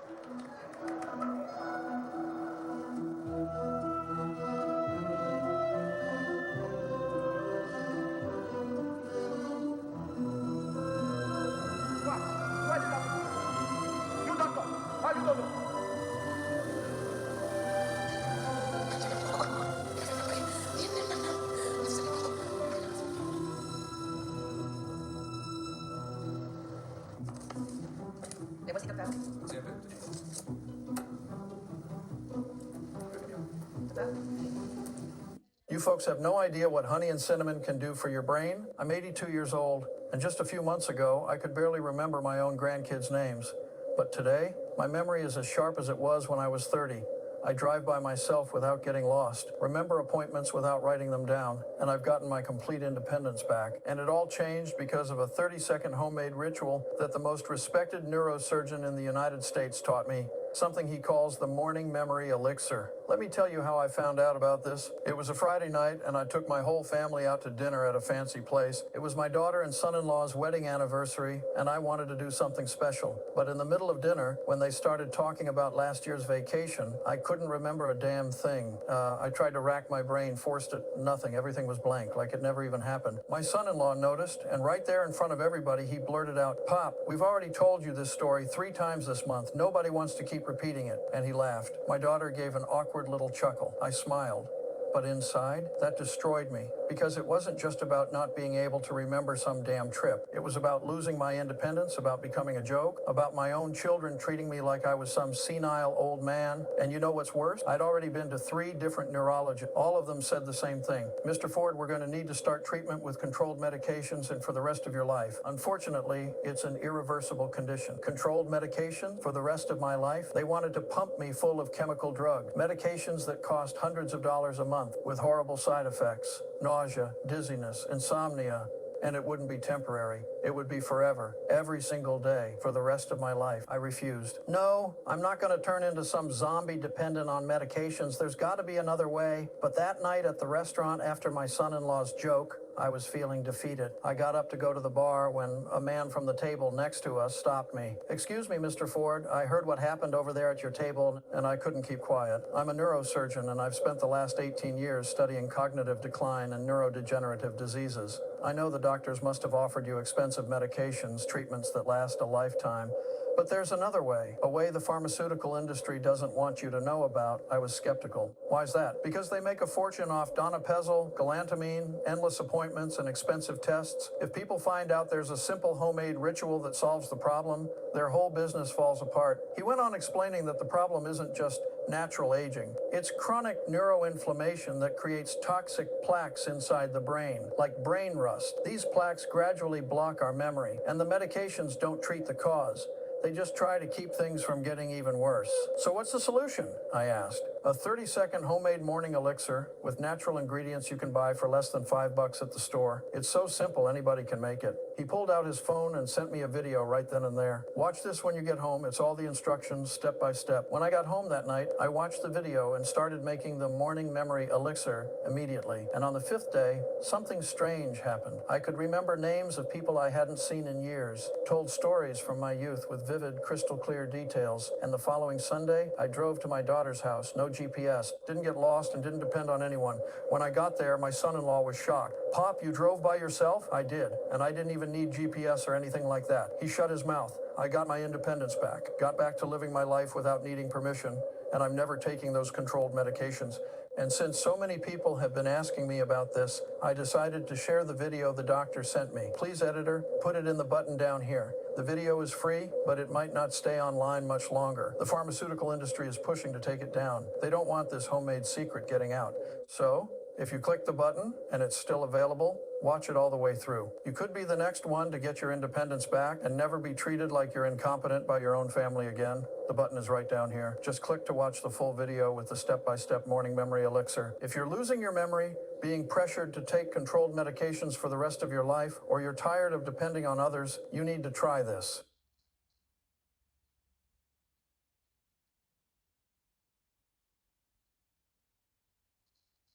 You folks have no idea what honey and cinnamon can do for your brain. I'm 82 years old, and just a few months ago, I could barely remember my own grandkids' names. But today, my memory is as sharp as it was when I was 30. I drive by myself without getting lost, remember appointments without writing them down, and I've gotten my complete independence back. And it all changed because of a 30-second homemade ritual that the most respected neurosurgeon in the United States taught me, something he calls the morning memory elixir. Let me tell you how I found out about this. It was a Friday night, and I took my whole family out to dinner at a fancy place. It was my daughter and son-in-law's wedding anniversary, and I wanted to do something special. But in the middle of dinner, when they started talking about last year's vacation, I couldn't remember a damn thing. I tried to rack my brain, forced it, nothing. Everything was blank, like it never even happened. My son-in-law noticed, and right there in front of everybody, he blurted out, "Pop, we've already told you this story 3 times this month. Nobody wants to keep repeating it." And he laughed. My daughter gave an awkward little chuckle. I smiled. But inside, that destroyed me, because it wasn't just about not being able to remember some damn trip. It was about losing my independence, about becoming a joke, about my own children treating me like I was some senile old man. And you know what's worse? I'd already been to 3 different neurologists. All of them said the same thing. "Mr. Ford, we're going to need to start treatment with controlled medications and for the rest of your life." Unfortunately, it's an irreversible condition. Controlled medication for the rest of my life? They wanted to pump me full of chemical drugs, medications that cost hundreds of dollars a month, with horrible side effects, nausea, dizziness, insomnia, and it wouldn't be temporary. It would be forever, every single day, for the rest of my life. I refused. No, I'm not going to turn into some zombie dependent on medications. There's got to be another way. But that night at the restaurant after my son-in-law's joke, I was feeling defeated. I got up to go to the bar when a man from the table next to us stopped me. "Excuse me, Mr. Ford, I heard what happened over there at your table, and I couldn't keep quiet. I'm a neurosurgeon, and I've spent the last 18 years studying cognitive decline and neurodegenerative diseases. I know the doctors must have offered you expensive medications, treatments that last a lifetime. But there's another way, a way the pharmaceutical industry doesn't want you to know about." I was skeptical. Why's that? Because they make a fortune off donepezil, galantamine, endless appointments, and expensive tests. If people find out there's a simple homemade ritual that solves the problem, their whole business falls apart. He went on explaining that the problem isn't just natural aging. It's chronic neuroinflammation that creates toxic plaques inside the brain, like brain rust. These plaques gradually block our memory, and the medications don't treat the cause. They just try to keep things from getting even worse. "So what's the solution?" I asked. "A 30-second homemade morning elixir with natural ingredients you can buy for less than $5 at the store. It's so simple, anybody can make it." He pulled out his phone and sent me a video right then and there. "Watch this when you get home. It's all the instructions, step by step." When I got home that night, I watched the video and started making the morning memory elixir immediately. And on the 5th day, something strange happened. I could remember names of people I hadn't seen in years, told stories from my youth with vivid, crystal-clear details. And the following Sunday, I drove to my daughter's house, no GPS, didn't get lost and didn't depend on anyone. When I got there, my son-in-law was shocked. "Pop, you drove by yourself?" I did, and I didn't even need GPS or anything like that. He shut his mouth. I got my independence back, got back to living my life without needing permission, and I'm never taking those controlled medications. And since so many people have been asking me about this, I decided to share the video the doctor sent me. Please, editor, put it in the button down here. The video is free, but it might not stay online much longer. The pharmaceutical industry is pushing to take it down. They don't want this homemade secret getting out. So, if you click the button and it's still available, watch it all the way through. You could be the next one to get your independence back and never be treated like you're incompetent by your own family again. The button is right down here. Just click to watch the full video with the step-by-step morning memory elixir. If you're losing your memory, being pressured to take controlled medications for the rest of your life, or you're tired of depending on others, you need to try this.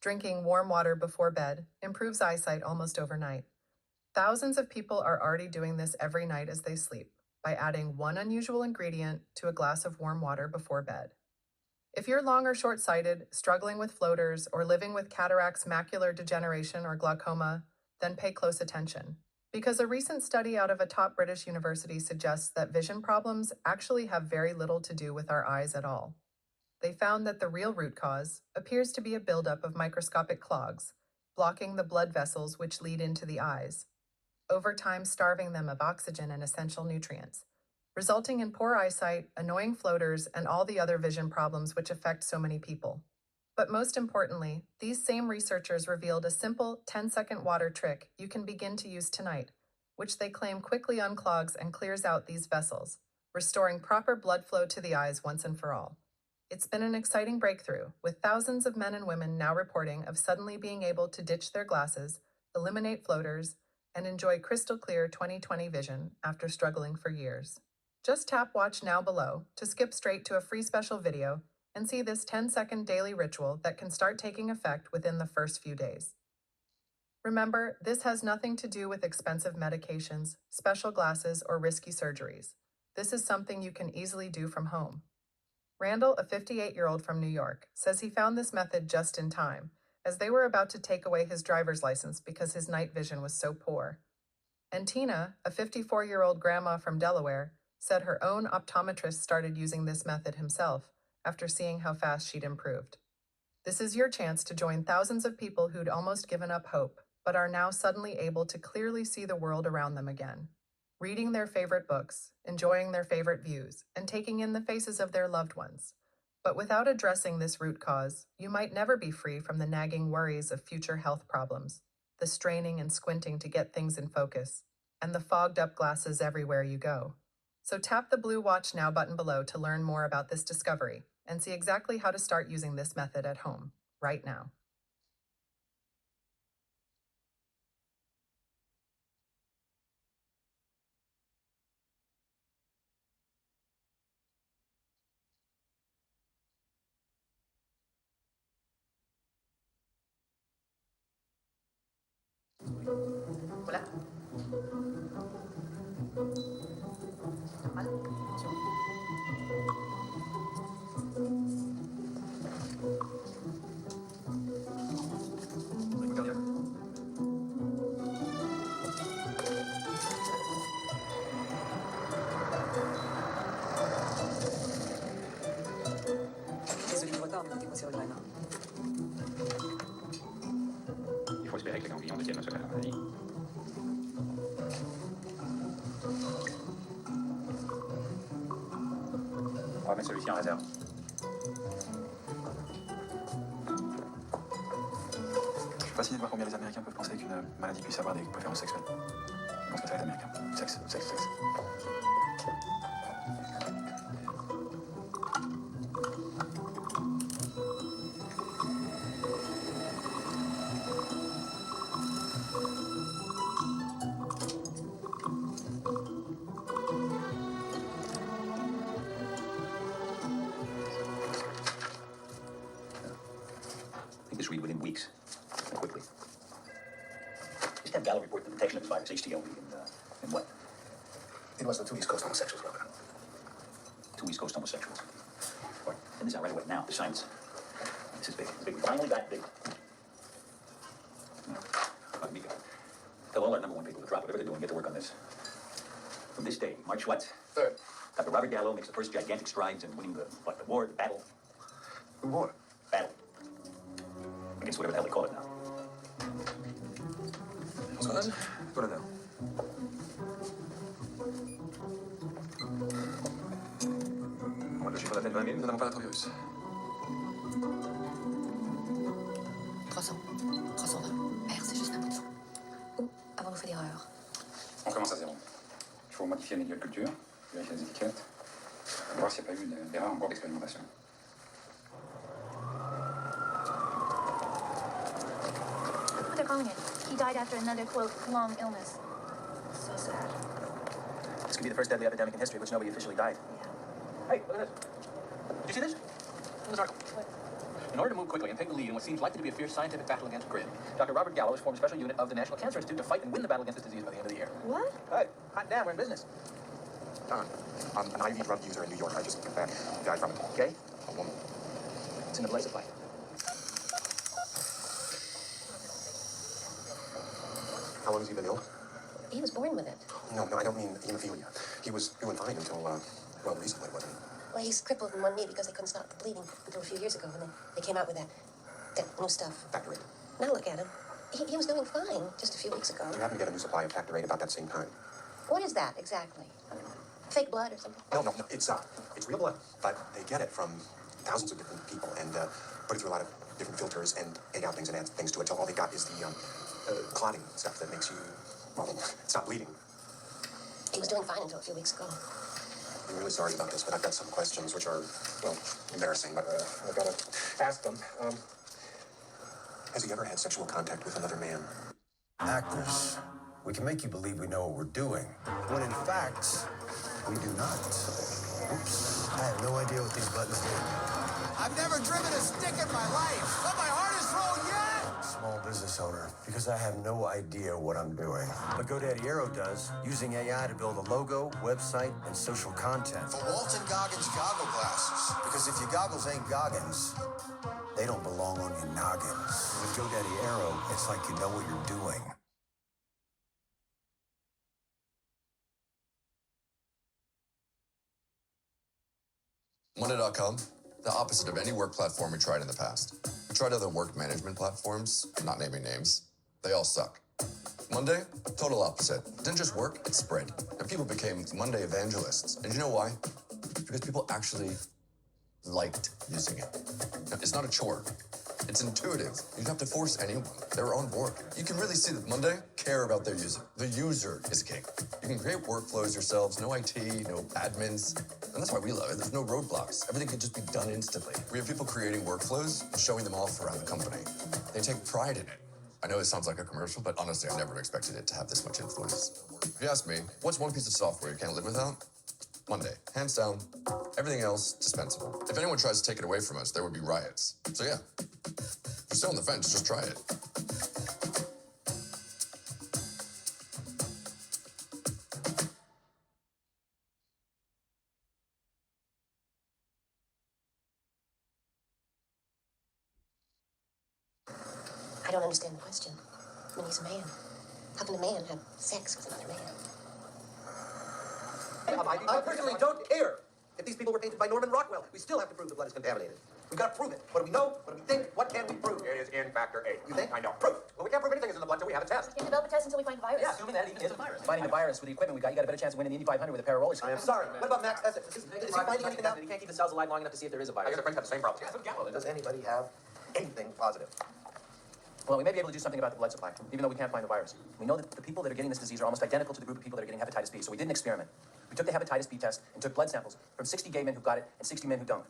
Drinking warm water before bed improves eyesight almost overnight. Thousands of people are already doing this every night as they sleep by adding one unusual ingredient to a glass of warm water before bed. If you're long or short-sighted, struggling with floaters, or living with cataracts, macular degeneration, or glaucoma, then pay close attention. Because a recent study out of a top British university suggests that vision problems actually have very little to do with our eyes at all. They found that the real root cause appears to be a buildup of microscopic clogs, blocking the blood vessels which lead into the eyes, over time starving them of oxygen and essential nutrients, resulting in poor eyesight, annoying floaters, and all the other vision problems which affect so many people. But most importantly, these same researchers revealed a simple 10-second water trick you can begin to use tonight, which they claim quickly unclogs and clears out these vessels, restoring proper blood flow to the eyes once and for all. It's been an exciting breakthrough, with thousands of men and women now reporting of suddenly being able to ditch their glasses, eliminate floaters, and enjoy crystal clear 20/20 vision after struggling for years. Just tap Watch Now below to skip straight to a free special video and see this 10-second daily ritual that can start taking effect within the first few days. Remember, this has nothing to do with expensive medications, special glasses, or risky surgeries. This is something you can easily do from home. Randall, a 58-year-old from New York, says he found this method just in time, as they were about to take away his driver's license because his night vision was so poor. And Tina, a 54-year-old grandma from Delaware, said her own optometrist started using this method himself after seeing how fast she'd improved. This is your chance to join thousands of people who'd almost given up hope, but are now suddenly able to clearly see the world around them again, reading their favorite books, enjoying their favorite views, and taking in the faces of their loved ones. But without addressing this root cause, you might never be free from the nagging worries of future health problems, the straining and squinting to get things in focus, and the fogged-up glasses everywhere you go. So tap the blue Watch Now button below to learn more about this discovery and see exactly how to start using this method at home, right now. Hola. Mal. Désolée du retard, mais n'était pas serré de la main. Il faut espérer que les ganglions détiennent notre maladie. On va mettre celui-ci en réserve. Je suis fasciné de voir combien les Américains peuvent penser qu'une maladie puisse avoir des préférences sexuelles. Je pense que ça va être américain. Sexe, sexe, sexe. I think this read within weeks, and quickly. Just have Gallo report the detection of the virus, HTLV, and what? It was the two East Coast homosexuals, Governor. Two East Coast homosexuals. What? Send this out right away, now, the science. This is big. It's big. We finally got big. Amigo. Tell all our number one people to drop whatever they're doing, get to work on this. From this day, March what? 3rd. Dr. Robert Gallo makes the first gigantic strides in winning the war, the battle. The war? Battle. Against whatever the hell they call it now. Son, put it down. On va le chiffre de la tête 20 000, nous n'avons pas l'antivirus. 320. Merde, c'est juste un bout de fond. Où avons-nous fait l'erreur? On commence à zéro. Il faut modifier les lieux de culture, vérifier les étiquettes, voir s'il n'y a pas eu d'erreur en cours d'expérimentation. What they're calling it. He died after another, quote, long illness. So sad. This could be the first deadly epidemic in history of which nobody officially died. Hey, look at this. Did you see this? Look at this article. In order to move quickly and take the lead in what seems likely to be a fierce scientific battle against grid, Dr. Robert Gallo has formed a special unit of the National Cancer Institute to fight and win the battle against this disease by the end of the year. What? Hey, hot damn, we're in business. Don, I'm an IV drug user in New York. I just got back. Died from it. Gay? A woman. It's in the blood supply. How long has he been ill? He was born with it. No, I don't mean hemophilia. He was doing fine until, well, recently, wasn't he? Well, he's crippled in one knee because they couldn't stop the bleeding until a few years ago when they came out with that new stuff. Factor 8. Now look at him. He was doing fine just a few weeks ago. We happened to get a new supply of Factor 8 about that same time. What is that exactly? Fake blood or something? No, it's real blood, but they get it from thousands of different people and put it through a lot of different filters and take out things and add things to it till all they got is the clotting stuff that makes you, well, stop bleeding. He was doing fine until a few weeks ago. I'm really sorry about this, but I've got some questions which are, well, embarrassing, but I've got to ask them. Has he ever had sexual contact with another man? Actors, we can make you believe we know what we're doing, when in fact, we do not. Oops, I have no idea what these buttons do. Have I've never driven a stick in my life, but my heart is full yet. Small business owner, because I have no idea what I'm doing. But GoDaddy Aero does, using AI to build a logo, website, and social content. For Walton Goggins goggle glasses. Because if your goggles ain't Goggins, they don't belong on your noggins. With GoDaddy Aero, it's like you know what you're doing. Monday.com, the opposite of any work platform we tried in the past. We tried other work management platforms, not naming names. They all suck. Monday, total opposite. It didn't just work, it spread. And people became Monday evangelists. And you know why? Because people actually liked using it. It's not a chore. It's intuitive. You don't have to force anyone. They're on board. You can really see that Monday care about their user. The user is king. You can create workflows yourselves, no IT, no admins. And that's why we love it. There's no roadblocks. Everything can just be done instantly. We have people creating workflows and showing them off around the company. They take pride in it. I know it sounds like a commercial, but honestly, I never expected it to have this much influence. If you ask me, what's one piece of software you can't live without? Monday, hands down. Everything else, dispensable. If anyone tries to take it away from us, there would be riots. So yeah, if you're still on the fence, just try it. I don't understand the question. I mean, he's a man. How can a man have sex with another man? I personally don't care if these people were painted by Norman Rockwell. We still have to prove the blood is contaminated. We've got to prove it. What do we know? What do we think? What can we prove? It is in factor A. You think? I know. Proof. Well, we can't prove anything is in the blood until we have a test. We can't develop a test until we find the virus. Yeah, assuming that it even is a virus. Finding the virus with the equipment we got, you got a better chance of winning the Indy 500 with a pair of roller skates. I am sorry. What about Max Essex? Is he finding anything out? You can't keep the cells alive long enough to see if there is a I virus. got a friend have the same problem. Does anybody have anything positive? Well, we may be able to do something about the blood supply, even though we can't find the virus. We know that the people that are getting this disease are almost identical to the group of people that are getting hepatitis B, so we did an experiment. We took the hepatitis B test and took blood samples from 60 gay men who got it and 60 men who don't.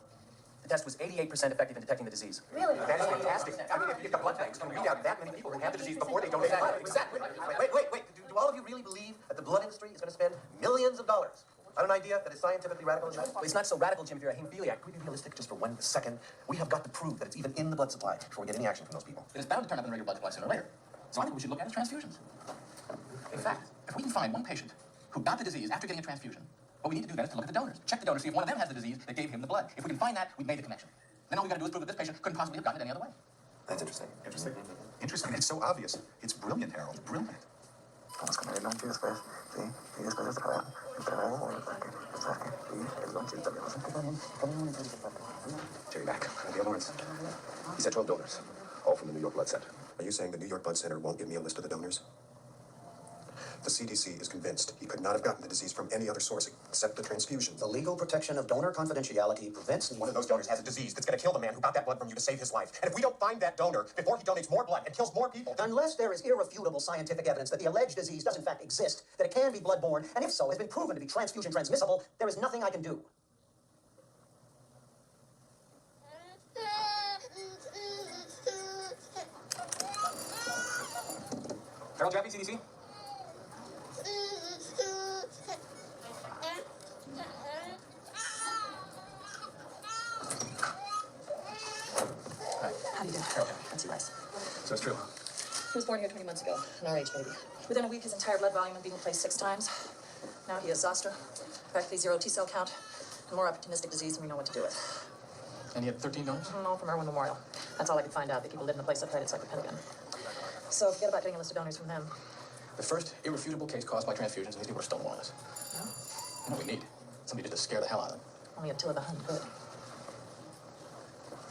The test was 88% effective in detecting the disease. Really? That is fantastic. I mean, if the blood banks can read out that many people who have the disease before they donate blood. Exactly. Wait. Do all of you really believe that the blood industry is going to spend millions of dollars on an idea that is scientifically radical as that? Well, it's not so radical, Jim, if you're a hemophiliac. Can we be realistic just for 1 second? We have got to prove that it's even in the blood supply before we get any action from those people. It is bound to turn up in the regular blood supply sooner or later. So I think we should look at is transfusions. In fact, if we can find one patient who got the disease after getting a transfusion, what we need to do then is to look at the donors. Check the donors, see if one of them has the disease that gave him the blood. If we can find that, we've made the connection. Then all we got to do is prove that this patient couldn't possibly have gotten it any other way. That's interesting. Interesting. It's so obvious. It's brilliant, Harold. Brilliant. Jerry back. Nadia Lawrence. He said 12 donors, all from the New York Blood Center. Are you saying the New York Blood Center won't give me a list of the donors? The CDC is convinced he could not have gotten the disease from any other source except the transfusion. The legal protection of donor confidentiality prevents one of those donors has a disease that's going to kill the man who got that blood from you to save his life. And if we don't find that donor before he donates more blood and kills more people, unless there is irrefutable scientific evidence that the alleged disease does in fact exist, that it can be bloodborne, and if so, has been proven to be transfusion transmissible, there is nothing I can do. Harold Jaffe, CDC? How do you do? Harold, that's you guys. So it's true. He was born here 20 months ago, an RH baby. Within a week, his entire blood volume had been replaced 6 times. Now he has Zoster, practically 0 T-cell count, and more opportunistic disease than we know what to do with. And he had 13 donors? No, from Irwin Memorial. That's all I could find out. The people live in a place outside. It's like the Pentagon. So forget about getting a list of donors from them. The first irrefutable case caused by transfusions, and these people are stonewalling us. You know what we need? Somebody just to scare the hell out of them. Only Attila the Hun could.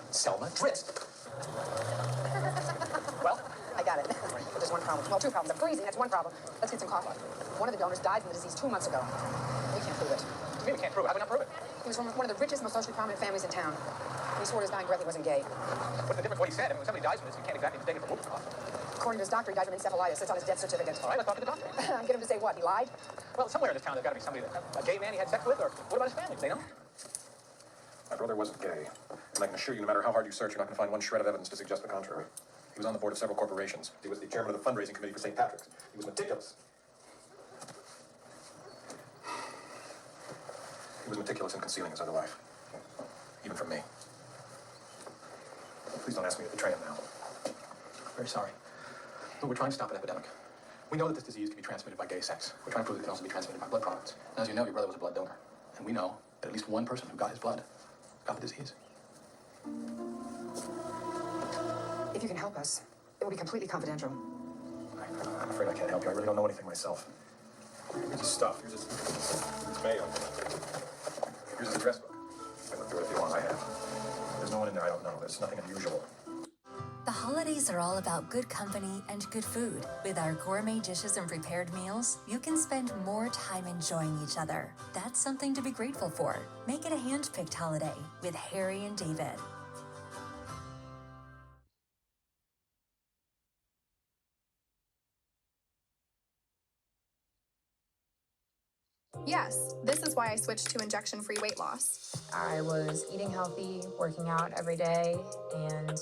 Selma Dritz. Well, I got it. But there's one problem. Well, 2 problems. I'm freezing. That's one problem. Let's get some coffee. One of the donors died from the disease 2 months ago. We can't prove it. What do you mean we can't prove it? How do we not prove it? He was from one of the richest, most socially prominent families in town. He swore his dying breath he wasn't gay. What's the difference what he said? I mean, when somebody dies from this, you can't exactly mistake it for whooping cough. According to his doctor, he died from encephalitis. It's on his death certificate. All right, let's talk to the doctor. Get him to say what? He lied? Well, somewhere in this town, there's got to be somebody that a gay man he had sex with, or what about his family? Do they know? My brother wasn't gay. And I can assure you, no matter how hard you search, you're not going to find one shred of evidence to suggest the contrary. He was on the board of several corporations. He was the chairman of the fundraising committee for St. Patrick's. He was meticulous. He was meticulous in concealing his other life. Even from me. very sorry. Look, we're trying to stop an epidemic. We know that this disease can be transmitted by gay sex. We're trying to prove it can also be transmitted by blood products. And as you know, your brother was a blood donor. And we know that at least one person who got his blood got the disease. If you can help us, it will be completely confidential. I'm afraid I can't help you. I really don't know anything myself. Here's his stuff. Here's his mail. Here's his address book. I look through it if you want. I have. There's no one in there I don't know. There's nothing unusual. The holidays are all about good company and good food. With our gourmet dishes and prepared meals, you can spend more time enjoying each other. That's something to be grateful for. Make it a hand-picked holiday with Harry and David. Yes, this is why I switched to injection-free weight loss. I was eating healthy, working out every day, and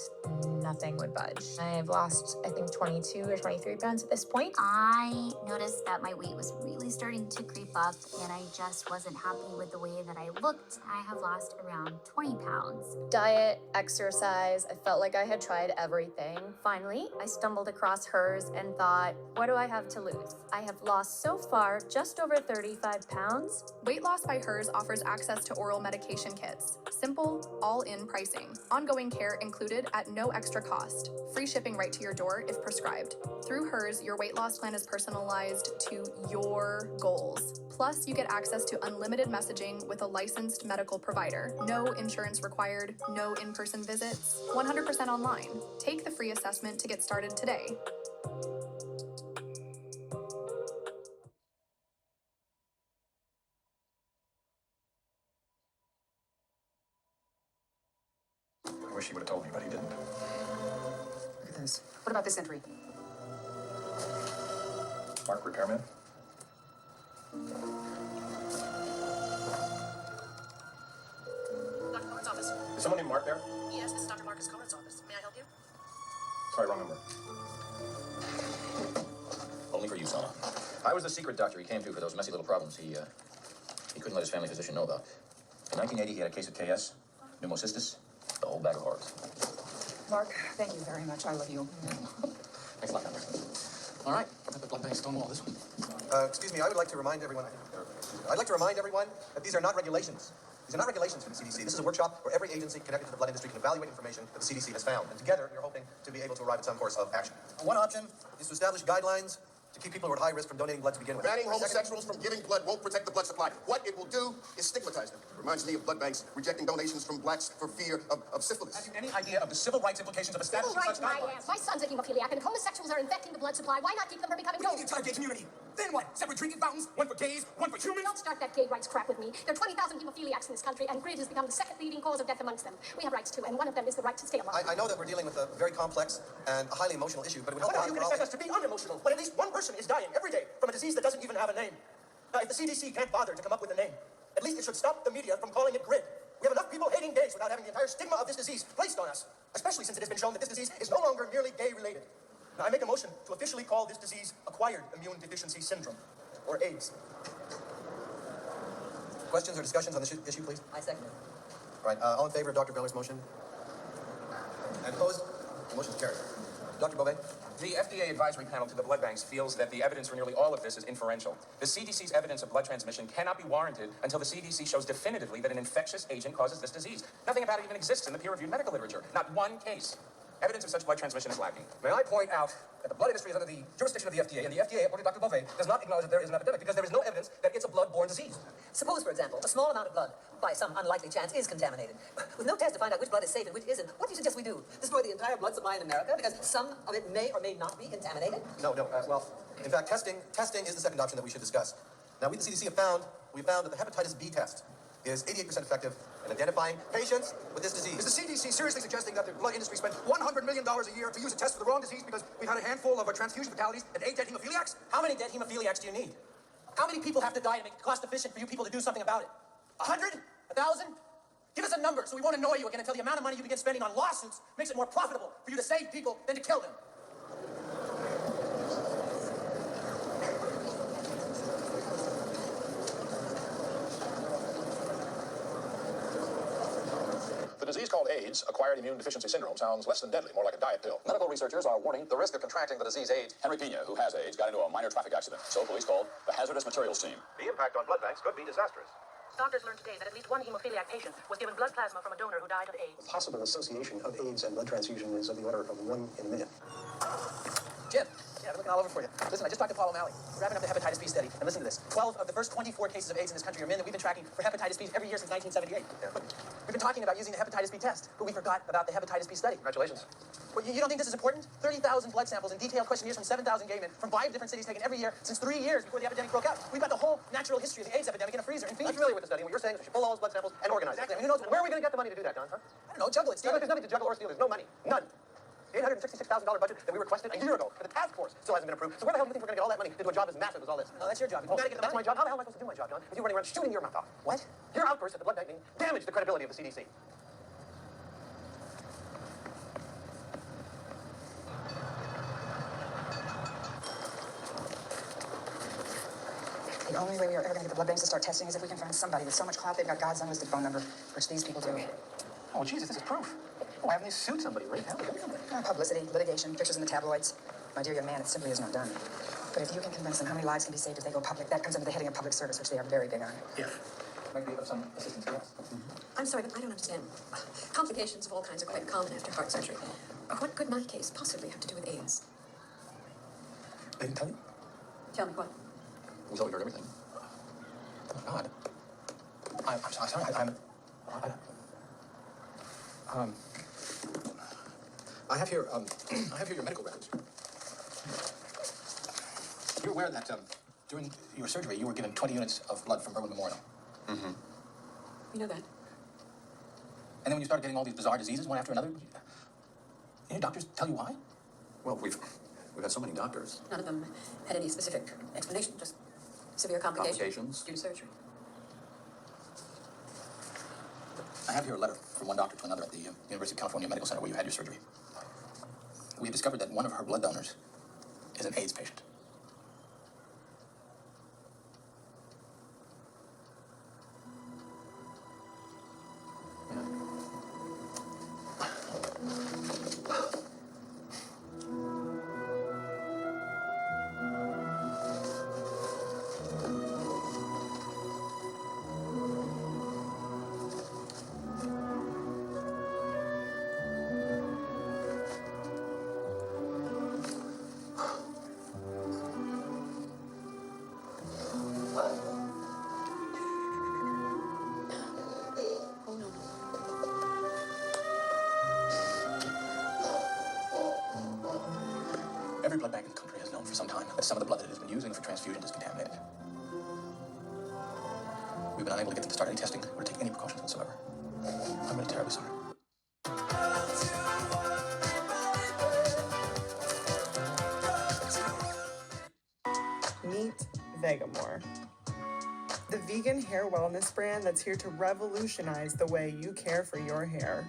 nothing would budge. I've lost, I think, 22 or 23 pounds at this point. I noticed that my weight was really starting to creep up, and I just wasn't happy with the way that I looked. I have lost around 20 pounds. Diet, exercise, I felt like I had tried everything. Finally, I stumbled across hers and thought, what do I have to lose? I have lost so far just over 35 pounds. Weight Loss by Hers offers access to oral medication kits. Simple, all-in pricing. Ongoing care included at no extra cost. Free shipping right to your door if prescribed. Through Hers, your weight loss plan is personalized to your goals. Plus, you get access to unlimited messaging with a licensed medical provider. No insurance required, no in-person visits, 100% online. Take the free assessment to get started today. I wish he would have told me, but he didn't. Look at this. What about this entry? Mark, repairman? Dr. Cohen's office. Is someone named Mark there? Yes, this is Dr. Marcus Cohen's office. May I help you? Sorry, wrong number. Only for you, Sana. I was the secret doctor he came to for those messy little problems he couldn't let his family physician know about. In 1980, he had a case of KS, pneumocystis, the whole bag of horrors. Mark, thank you very much. I love you. Thanks a lot, Doctor. All right, let the blood bank stonewall this one. Excuse me, I would like to remind everyone that these are not regulations. These are not regulations from the CDC. This is a workshop where every agency connected to the blood industry can evaluate information that the CDC has found. And together, you're hoping to be able to arrive at some course of action. One option is to establish guidelines to keep people who are at high risk from donating blood to begin with. Banning homosexuals from giving blood won't protect the blood supply. What it will do is stigmatize them. It reminds me of blood banks rejecting donations from blacks for fear of syphilis. Have you any idea of the civil rights implications of establishing such guidelines? My son's a hemophiliac, and if homosexuals are infecting the blood supply, why not keep them from becoming donors? Entire gay community. Then what? Separate drinking fountains? One for gays, one for humans? Don't start that gay rights crap with me. There are 20,000 hemophiliacs in this country, and GRID has become the second leading cause of death amongst them. We have rights too, and one of them is the right to stay alive. I know that we're dealing with a very complex and a highly emotional issue, but it would help. How you can expect us to be unemotional when at least one person is dying every day from a disease that doesn't even have a name? If the CDC can't bother to come up with a name, at least it should stop the media from calling it GRID. We have enough people hating gays without having the entire stigma of this disease placed on us, especially since it has been shown that this disease is no longer merely gay-related. Now, I make a motion to officially call this disease Acquired Immune Deficiency Syndrome, or AIDS. Questions or discussions on this issue, please? I second it. All right, all in favor of Dr. Beller's motion? And opposed? The motion is carried. Dr. Beauvais? The FDA advisory panel to the blood banks feels that the evidence for nearly all of this is inferential. The CDC's evidence of blood transmission cannot be warranted until the CDC shows definitively that an infectious agent causes this disease. Nothing about it even exists in the peer-reviewed medical literature. Not one case. Evidence of such blood transmission is lacking. May I point out that the blood industry is under the jurisdiction of the FDA, and the FDA, according to Dr. Beauvais, does not acknowledge that there is an epidemic because there is no evidence that it's a blood-borne disease. Suppose, for example, a small amount of blood, by some unlikely chance, is contaminated. With no test to find out which blood is safe and which isn't, what do you suggest we do? Destroy the entire blood supply in America because some of it may or may not be contaminated? No. Well, in fact, testing is the second option that we should discuss. Now, we at the CDC have found that the hepatitis B test is 88% effective in identifying patients with this disease. Is the CDC seriously suggesting that the blood industry spent $100 million a year to use a test for the wrong disease because we've had a handful of transfusion fatalities and 8 dead hemophiliacs? How many dead hemophiliacs do you need? How many people have to die to make it cost efficient for you people to do something about it? 100? 1,000? Give us a number so we won't annoy you again until the amount of money you begin spending on lawsuits makes it more profitable for you to save people than to kill them. The disease called AIDS, acquired immune deficiency syndrome, sounds less than deadly, more like a diet pill. Medical researchers are warning the risk of contracting the disease AIDS. Henry Pena, who has AIDS, got into a minor traffic accident, so police called the hazardous materials team. The impact on blood banks could be disastrous. Doctors learned today that at least one hemophiliac patient was given blood plasma from a donor who died of AIDS. The possible association of AIDS and blood transfusion is of the order of 1 in a million. Jim, yeah, I've been looking all over for you. Listen, I just talked to Paul O'Malley. We're wrapping up the hepatitis B study. And listen to this. 12 of the first 24 cases of AIDS in this country are men that we've been tracking for hepatitis B every year since 1978. We've been talking about using the hepatitis B test, but we forgot about the hepatitis B study. Congratulations. Well, you don't think this is important? 30,000 blood samples and detailed questionnaires from 7,000 gay men from 5 different cities taken every year since 3 years before the epidemic broke out. We've got the whole natural history of the AIDS epidemic in a freezer in I'm Phoenix. familiar with the study, and what you're saying is we should pull all those blood samples and organize Exactly. it. I mean, who knows? Where are we going to get the money to do that, Don, huh? I don't know. Juggle it, Steve. There's nothing to juggle or steal. There's no money. None. The $866,000 budget that we requested a year ago for the task force still hasn't been approved. So where the hell do you think we're going to get all that money to do a job as massive as all this? No, that's your job. Oh, You gotta get the that's money. my job. How the hell am I supposed to do my job, John? With you running around shooting your mouth off. What? Your outburst at the blood bank meeting damaged the credibility of the CDC. The only way we are ever going to get the blood banks to start testing is if we can find somebody with so much clout they've got God's unlisted phone number, which these people do. Oh, Jesus, this is proof. Why haven't they sued somebody, Lee? Publicity, litigation, pictures in the tabloids. My dear young man, it simply is not done. But if you can convince them how many lives can be saved if they go public, that comes under the heading of public service, which they are very big on. If. Might be of some assistance to us. I'm sorry, but I don't understand. Complications of all kinds are quite common after heart surgery. What could my case possibly have to do with AIDS? They didn't tell you? Tell me what? We thought we heard everything. Oh, God. I'm sorry. I have here your medical records. You're aware that during your surgery, you were given 20 units of blood from Irwin Memorial. Mm-hmm. You know that? And then when you started getting all these bizarre diseases one after another, did doctors tell you why? Well, we've had so many doctors. None of them had any specific explanation, just severe complications due to surgery. I have here a letter from one doctor to another at the University of California Medical Center where you had your surgery. We have discovered that one of her blood donors is an AIDS patient. Every blood bank in the country has known for some time that some of the blood that it has been using for transfusion is contaminated. We've been unable to get them to start any testing or to take any precautions whatsoever. I'm really terribly sorry. Meet Vegamore, the vegan hair wellness brand that's here to revolutionize the way you care for your hair.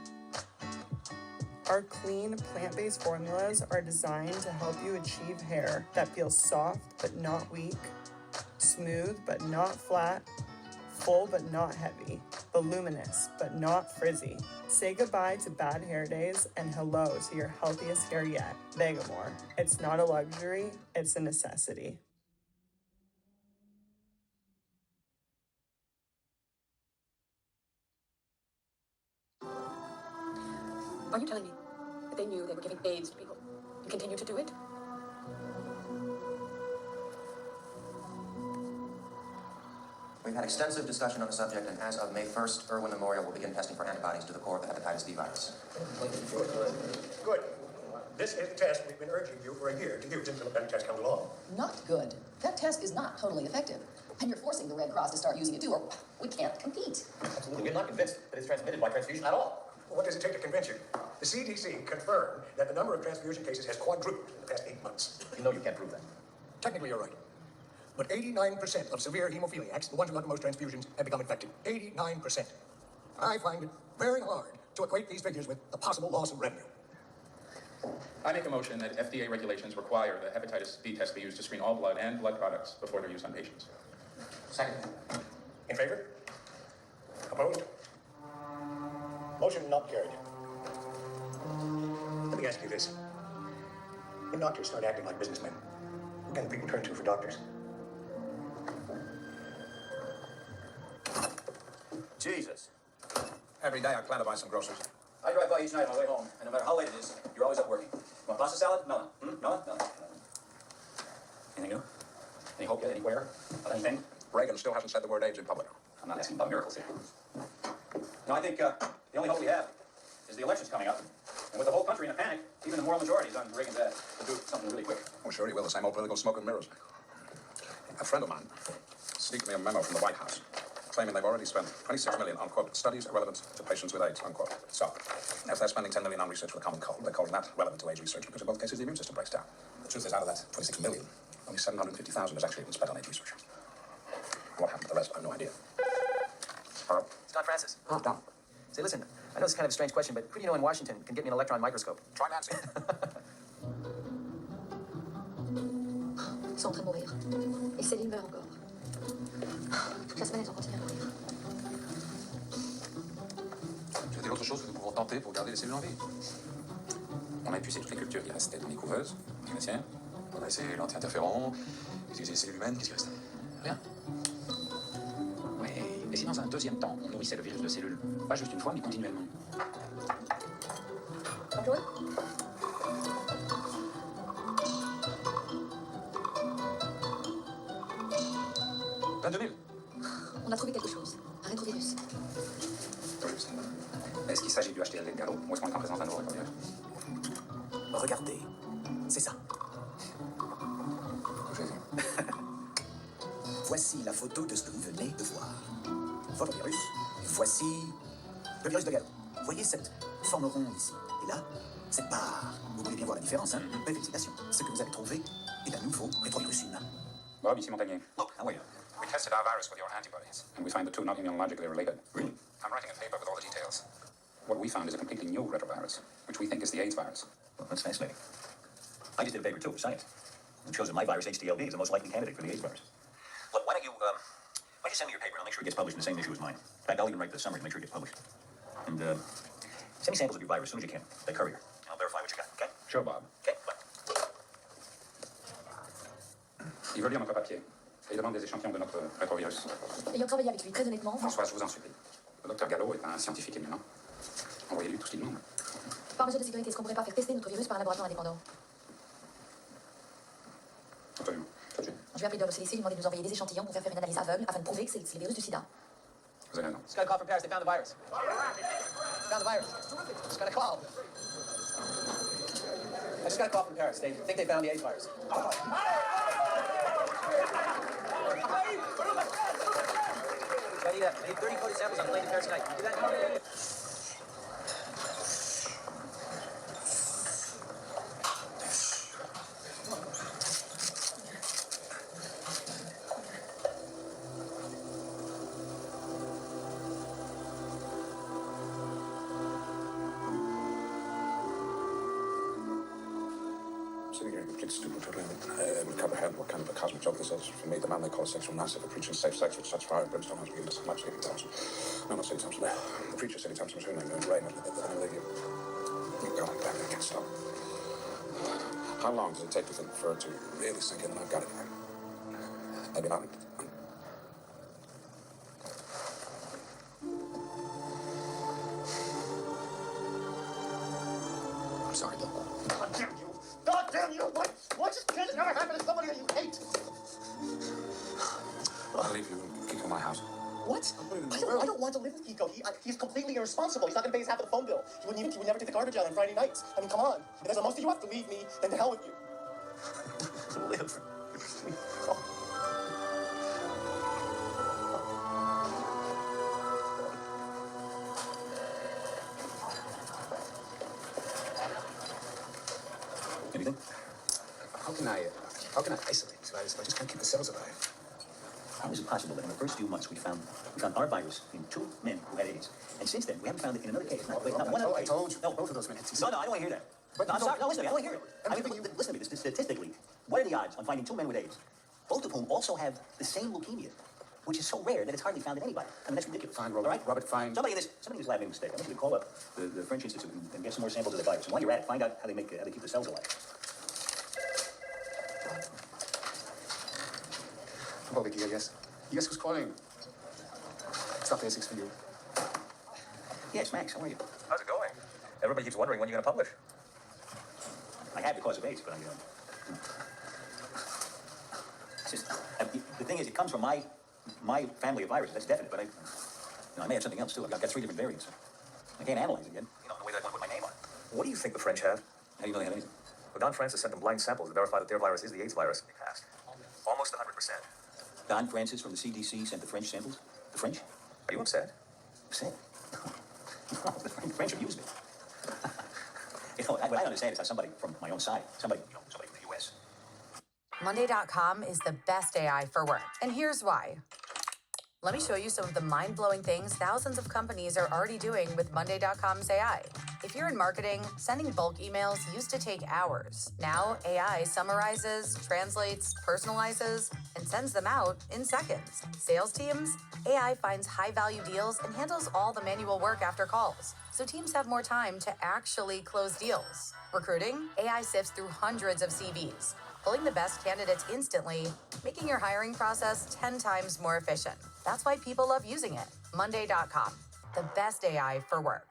Our clean, plant-based formulas are designed to help you achieve hair that feels soft but not weak, smooth but not flat, full but not heavy, voluminous but not frizzy. Say goodbye to bad hair days and hello to your healthiest hair yet, Vegamore. It's not a luxury, it's a necessity. Are you telling me that they knew they were giving AIDS to people and continue to do it? We've had extensive discussion on the subject, and as of May 1st, Irwin Memorial will begin testing for antibodies to the core of the hepatitis B virus. Good. This is the test we've been urging you for a year to use until a better test comes along. Not good. That test is not totally effective. And you're forcing the Red Cross to start using it too, or we can't compete. Absolutely. We're not convinced that it's transmitted by transfusion at all. Well, what does it take to convince you? The CDC confirmed that the number of transfusion cases has quadrupled in the past 8 months. You know you can't prove that. Technically, you're right. But 89% of severe hemophiliacs, the ones who got the most transfusions, have become infected. 89%. I find it very hard to equate these figures with the possible loss of revenue. I make a motion that FDA regulations require the hepatitis B test be used to screen all blood and blood products before they're used on patients. Second. In favor? Opposed? Motion not carried. Let me ask you this. When doctors start acting like businessmen, who can people turn to for doctors? Jesus. Every day I plan to buy some groceries. I drive by each night on my way home, and no matter how late it is, you're always up working. Want pasta salad? Melon. Melon? Melon. Anything new? Any hope yet? Anywhere? Anything? Reagan still hasn't said the word AIDS in public. I'm not asking about miracles here. No, I think the only hope we have is the elections coming up. And with the whole country in a panic, even the moral majority is on Reagan's ass. We'll do something really quick. Oh, sure he will. The same old political smoke and mirrors. A friend of mine sneaked me a memo from the White House claiming they've already spent $26 million on, quote, studies relevant to patients with AIDS, unquote. So, if they're spending $10 million on research for the common cold, they're calling that relevant to AIDS research because in both cases the immune system breaks down. The truth is, out of that $26 million, only $750,000 is actually been spent on AIDS research. What happened to the rest, I have no idea. Hello? It's Don Francis. Oh, Don. Say, listen, I know it's kind of a strange question, but who do you know in Washington can get me an electron microscope? Try Nancy. Ils sont en train de mourir. Et Céline meurt encore. Toute la semaine, elles ont continué à mourir. Il y a d'autres choses que nous pouvons tenter pour garder les cellules en vie. On a épuisé toutes les cultures qui restaient dans les couveuses, les matières. On a essayé l'anti-interféron, utiliser les cellules humaines, qu'est-ce qui reste? Rien. Oui, et si dans un deuxième temps, on nourrissait le virus de cellules, pas juste une fois, mais continuellement? Enjoy. On a trouvé quelque chose. Un rétrovirus. Est-ce qu'il s'agit du HTLV de Gallo, ou est-ce qu'on est en présence d'un nouveau rétrovirus? Regardez, c'est ça. Voici la photo de ce que vous venez de voir. Votre virus, voici le virus de Gallo. Voyez cette forme ronde ici. Et là, cette barre. Vous pouvez bien voir la différence, hein? Belle félicitations. Ce que vous avez trouvé est un nouveau rétrovirus humain. Bob, ici Montagnier. Oh, how are you? We tested our virus with your antibodies, and we find the two not immunologically related. Really? I'm writing a paper with all the details. What we found is a completely new retrovirus, which we think is the AIDS virus. Well, that's fascinating. I just did a paper too for Science. It shows that my virus, HTLV, is the most likely candidate for the AIDS virus. Look, why don't you send me your paper and I'll make sure it gets published in the same issue as mine. In fact, I'll even write the summary to make sure it gets published. And send me samples of your virus as soon as you can, by courier. I'll verify what you got, okay? Sure, Bob. Okay, bye. Il veut lire notre papier. Et il demande des échantillons de notre rétrovirus. Ayant travaillé avec lui, très honnêtement. François, je vous en supplie. Le docteur Gallo est un scientifique éminent. Envoyez-lui tout ce qu'il demande. Par mesure de sécurité, est-ce qu'on pourrait pas faire tester notre virus par un laboratoire indépendant? Absolument. Tout de suite. Je vais appeler le CDC, lui demander de nous envoyer des échantillons pour faire une analyse aveugle afin de prouver que c'est le virus du sida. Vous avez raison. Just got a call from Paris. They found the virus. Found the virus. Just got a call. I just got a call from Paris. They think they found the AIDS virus. So I need 30 coded samples on the plane to Paris tonight. Can you do that? Sitting here in complete stupor, would comprehend what kind of a cosmic joke this is. For me, the man they call a sexual master for preaching safe sex with such fire and brimstone has given us much Sadie Thompson. No, not Sadie Thompson. The preacher, Sadie Thompson, was her name, right? You go, damn it, I can't stop. How long does it take for it to really sink in that I've got it? Maybe not. I'm sorry, Bill. God damn you! God damn you! Why just can't it never happen to somebody that you hate? I'll leave you and kick you in my house. What? I don't want to live with Kiko. He's completely irresponsible. He's not going to pay us half of the phone bill. He would never take the garbage out on Friday nights. I mean, come on. If there's a most of you have to leave me, then to hell with you. Live. Anything? How can I isolate this virus if I just can't keep the cells alive? How is it possible that in the first few months we found our virus in 2 men who had AIDS, and since then we haven't found it in another case? Not one other case. I told you. No, Both of those men had No, I don't want to hear that. No, I'm sorry. No, listen to me. I don't want to hear it. I mean, listen to me. Statistically, what are the odds on finding 2 men with AIDS, both of whom also have the same leukemia? which is so rare that it's hardly found in anybody. I mean, that's ridiculous. Fine, Robert. All right? Robert, fine. Somebody in this lab made a mistake. I want you to call up the French Institute and get some more samples of the virus. And while you're at it, find out how they keep the cells alive. Bobby here, yes. Yes, who's calling? It's Dr. Essex for you. Yes, Max, how are you? How's it going? Everybody keeps wondering when you're going to publish. I have the cause of AIDS, but it's just, the thing is, it comes from my family of viruses. That's definite, but I may have something else too. I've got 3 different variants. I can't analyze it yet. You know, the way that I want to put my name on it. What do you think the French have? How do you know they have anything? Well, Don Francis sent them blind samples to verify that their virus is the AIDS virus. They passed. Almost 100%. Don Francis from the CDC sent the French samples? The French? Are you upset? Upset? No, the French abused me. You know, what I understand is how somebody from my own side, somebody from the U.S. Monday.com is the best AI for work, and here's why. Let me show you some of the mind-blowing things thousands of companies are already doing with Monday.com's AI. If you're in marketing, sending bulk emails used to take hours. Now, AI summarizes, translates, personalizes, and sends them out in seconds. Sales teams, AI finds high-value deals and handles all the manual work after calls, so teams have more time to actually close deals. Recruiting, AI sifts through hundreds of CVs, pulling the best candidates instantly, making your hiring process 10 times more efficient. That's why people love using it. Monday.com, the best AI for work.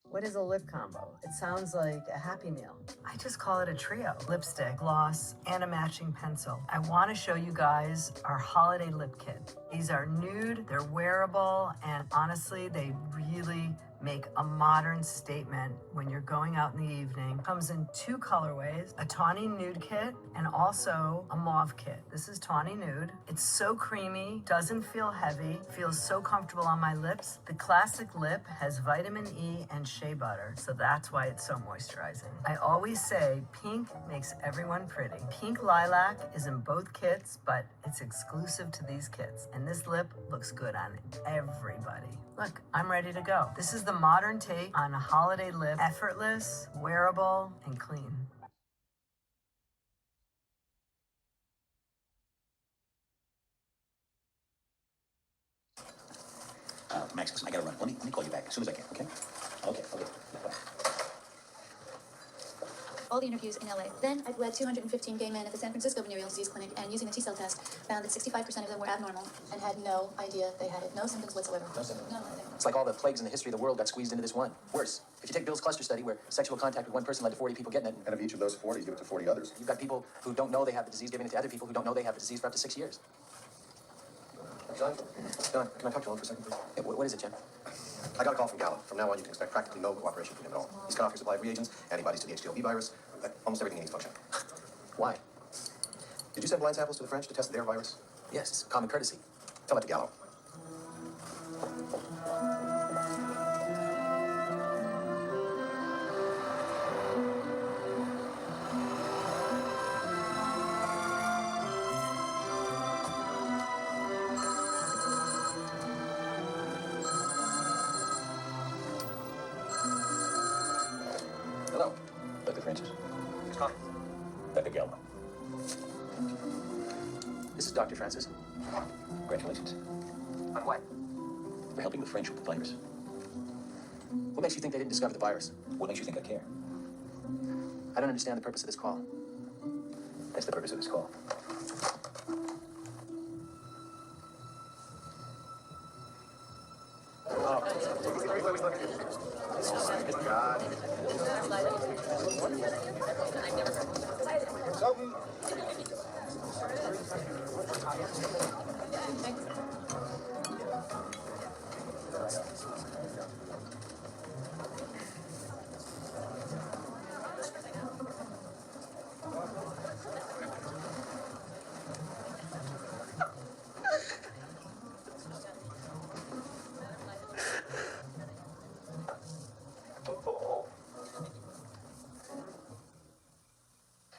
What is a lip combo? It sounds like a Happy Meal. I just call it a trio. Lipstick, gloss, and a matching pencil. I want to show you guys our holiday lip kit. These are nude, they're wearable, and honestly, they really make a modern statement when you're going out in the evening. Comes in 2 colorways, a tawny nude kit and also a mauve kit. This is tawny nude. It's so creamy, doesn't feel heavy, feels so comfortable on my lips. The classic lip has vitamin E and shea butter, so that's why it's so moisturizing. I always say pink makes everyone pretty. Pink lilac is in both kits, but it's exclusive to these kits. And this lip looks good on everybody. Look, I'm ready to go. This is the modern take on a holiday lip. Effortless, wearable, and clean. Max, listen, I gotta run. Let me call you back as soon as I can, okay? Okay. Bye. All the interviews in LA. Then I bled 215 gay men at the San Francisco Venereal Disease Clinic, and using the T-cell test, found that 65% of them were abnormal and had no idea they had it. No symptoms whatsoever. No symptoms. No, nothing. It's like all the plagues in the history of the world got squeezed into this one. Worse, if you take Bill's cluster study where sexual contact with one person led to 40 people getting it. And of each of those 40, give it to 40 others. You've got people who don't know they have the disease giving it to other people who don't know they have the disease for up to 6 years. John, can I talk to him for a second, please? Yeah, what is it, Jim? I got a call from Gallup. From now on, you can expect practically no cooperation from him at all. He's cut off your supply of reagents, antibodies to the HTLV virus, almost everything needs function. Why? Did you send blind samples to the French to test their virus? Yes, it's common courtesy. Tell that to Gallo. Hello. Dr. Francis. Who's calling? Dr. Gallo. This is Dr. Francis. Congratulations. On what? For helping the French with the virus. What makes you think they didn't discover the virus? What makes you think I care? I don't understand the purpose of this call. That's the purpose of this call.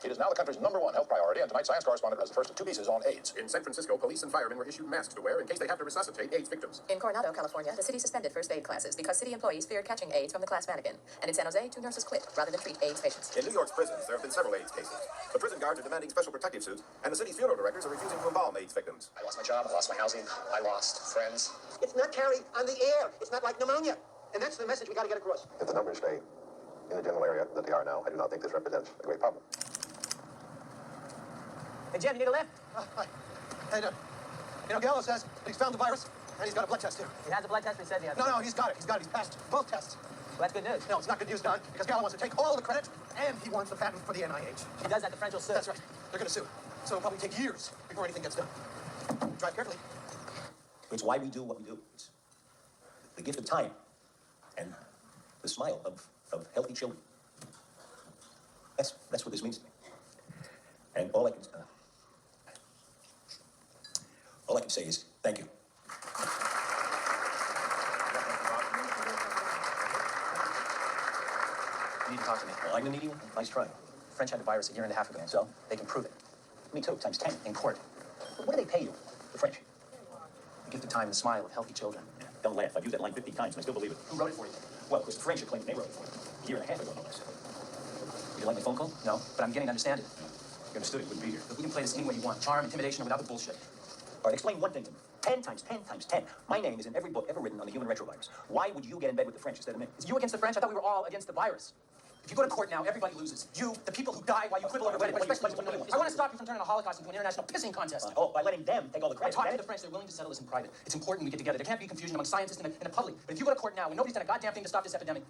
It is now the country's #1 health priority, and tonight's science correspondent has the first of 2 pieces on AIDS. In San Francisco, police and firemen were issued masks to wear in case they have to resuscitate AIDS victims. In Coronado, California, the city suspended first aid classes because city employees feared catching AIDS from the class mannequin. And in San Jose, 2 nurses quit rather than treat AIDS patients. In New York's prisons, there have been several AIDS cases. The prison guards are demanding special protective suits, and the city's funeral directors are refusing to embalm AIDS victims. I lost my job, I lost my housing, I lost friends. It's not carried on the air. It's not like pneumonia. And that's the message we got to get across. If the numbers stay in the general area that they are now, I do not think this represents a great problem. Hey, Jim, you need a lift? Hey, Gallo says he's found the virus, and he's got a blood test, too. He has a blood test, but he said he has. No, he's got it. He's passed both tests. Well, that's good news. No, it's not good news, Don, because Gallo wants to take all the credit, and he wants the patent for the NIH. He does that, the French will sue. That's right. They're going to sue. So it'll probably take years before anything gets done. Drive carefully. It's why we do what we do. It's the gift of time and the smile of healthy children. That's what this means to me. And all I can say is thank you. You need to talk to me. Well, I'm the medium. Nice try. The French had the virus a year and a half ago, so they can prove it. Me too, times 10. In court. What do they pay you, the French? The gift of time and the smile of healthy children. Don't laugh. I've used that line 50 times, and I still believe it. Who wrote it for you? Well, because the French are claiming they wrote it for you. A year and a half ago, no less. Would you like my phone call? No, but I'm getting to understand it. If you understood it, you wouldn't be here. But we can play this any way you want. Charm, intimidation, or without the bullshit. All right, explain one thing to me. 10 times 10 times 10. My name is in every book ever written on the human retrovirus. Why would you get in bed with the French instead of me? It's you against the French? I thought we were all against the virus. If you go to court now, everybody loses. You, the people who die while you quibble over Reddit, especially I want to stop you from turning the Holocaust into an international pissing contest. Oh, by letting them take all the I credit. talked to the French. They're willing to settle this in private. It's important we get together. There can't be confusion among scientists and the public. But if you go to court now and nobody's done a goddamn thing to stop this epidemic,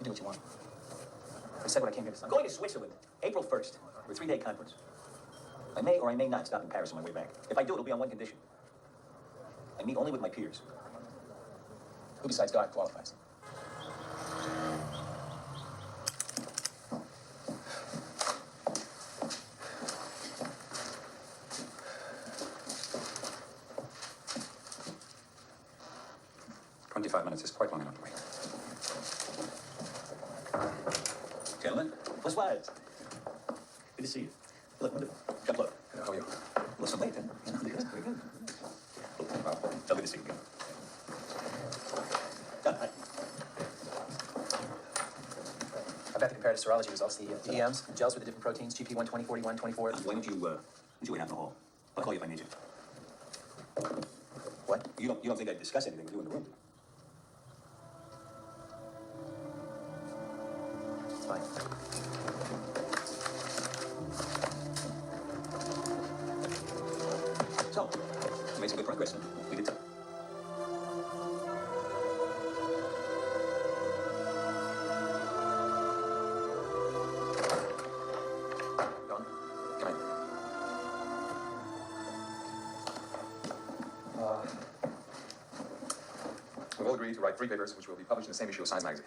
you do what you want. I said what I came here to say. I'm going to Switzerland, April 1st, for a 3-day conference. I may or I may not stop in Paris on my way back. If I do, it'll be on one condition. I meet only with my peers. Who besides God qualifies? Minutes is quite long enough to wait. Gentlemen, bonsoir. Good to see you. Look, come look. How are you? Listen late, huh? Very good. Wow. So good to see you again. Hi. I bet the comparative serology results, the EMs, gels with the different proteins, GP120, 41, 24. Why don't you wait out in the hall? I'll call you if I need you. What? You don't think I'd discuss anything with you in the room? Fine. So, you made some good progress, huh? We did. Don, come in. We've all agreed to write 3 papers, which will be published in the same issue of Science magazine.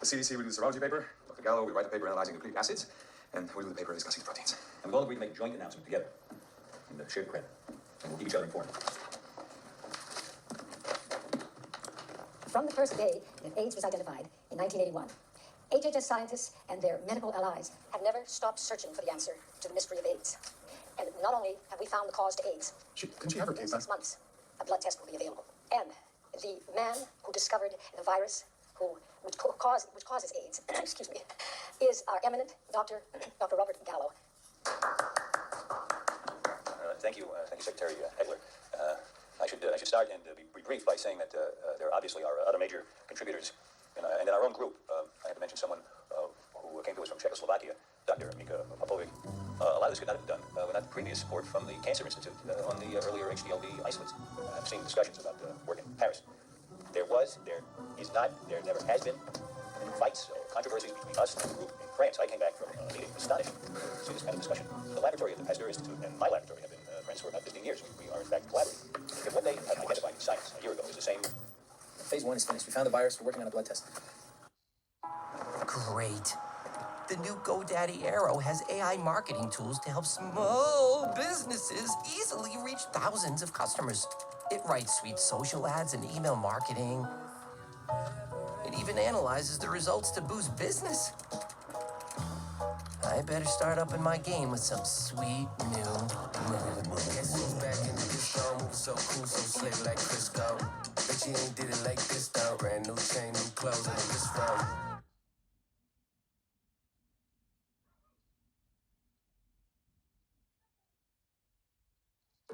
The CDC will do the serology paper, Dr. Gallo will write the paper analyzing nucleic acids, and we'll do the paper discussing the proteins. And we've all agreed to make a joint announcement together and share the credit. And we'll keep each other informed. From the first day that AIDS was identified in 1981, HHS scientists and their medical allies have never stopped searching for the answer to the mystery of AIDS. And not only have we found the cause to AIDS, Didn't she have her in case 6 months, a blood test will be available. And the man who discovered the virus which causes AIDS, excuse me, is our eminent Dr. Robert Gallo. Thank you, Secretary Edler. I should start and be brief by saying that there obviously are other major contributors, and in our own group, I have to mention someone who came to us from Czechoslovakia, Dr. Mika Popovic. A lot of this could not have been done without the previous support from the Cancer Institute on the earlier HDLD isolates. I've seen discussions about work in Paris. There is not, there never has been fights or controversies between us and the group in France. I came back from a meeting astonished to see this kind of discussion. The laboratory at the Pasteur Institute and my laboratory have been friends for about 15 years. We are, in fact, collaborating. If what they had identified in science a year ago is the same. Phase 1 is finished. We found the virus. We're working on a blood test. Great. The new GoDaddy Arrow has AI marketing tools to help small businesses easily reach thousands of customers. It writes sweet social ads and email marketing. It even analyzes the results to boost business. I better start up in my game with some sweet new move. Guess who's back in the disco? Moving so cool, so slick like Crisco. Bet you ain't did it like this though. Brand new chain, new clothes, and this row.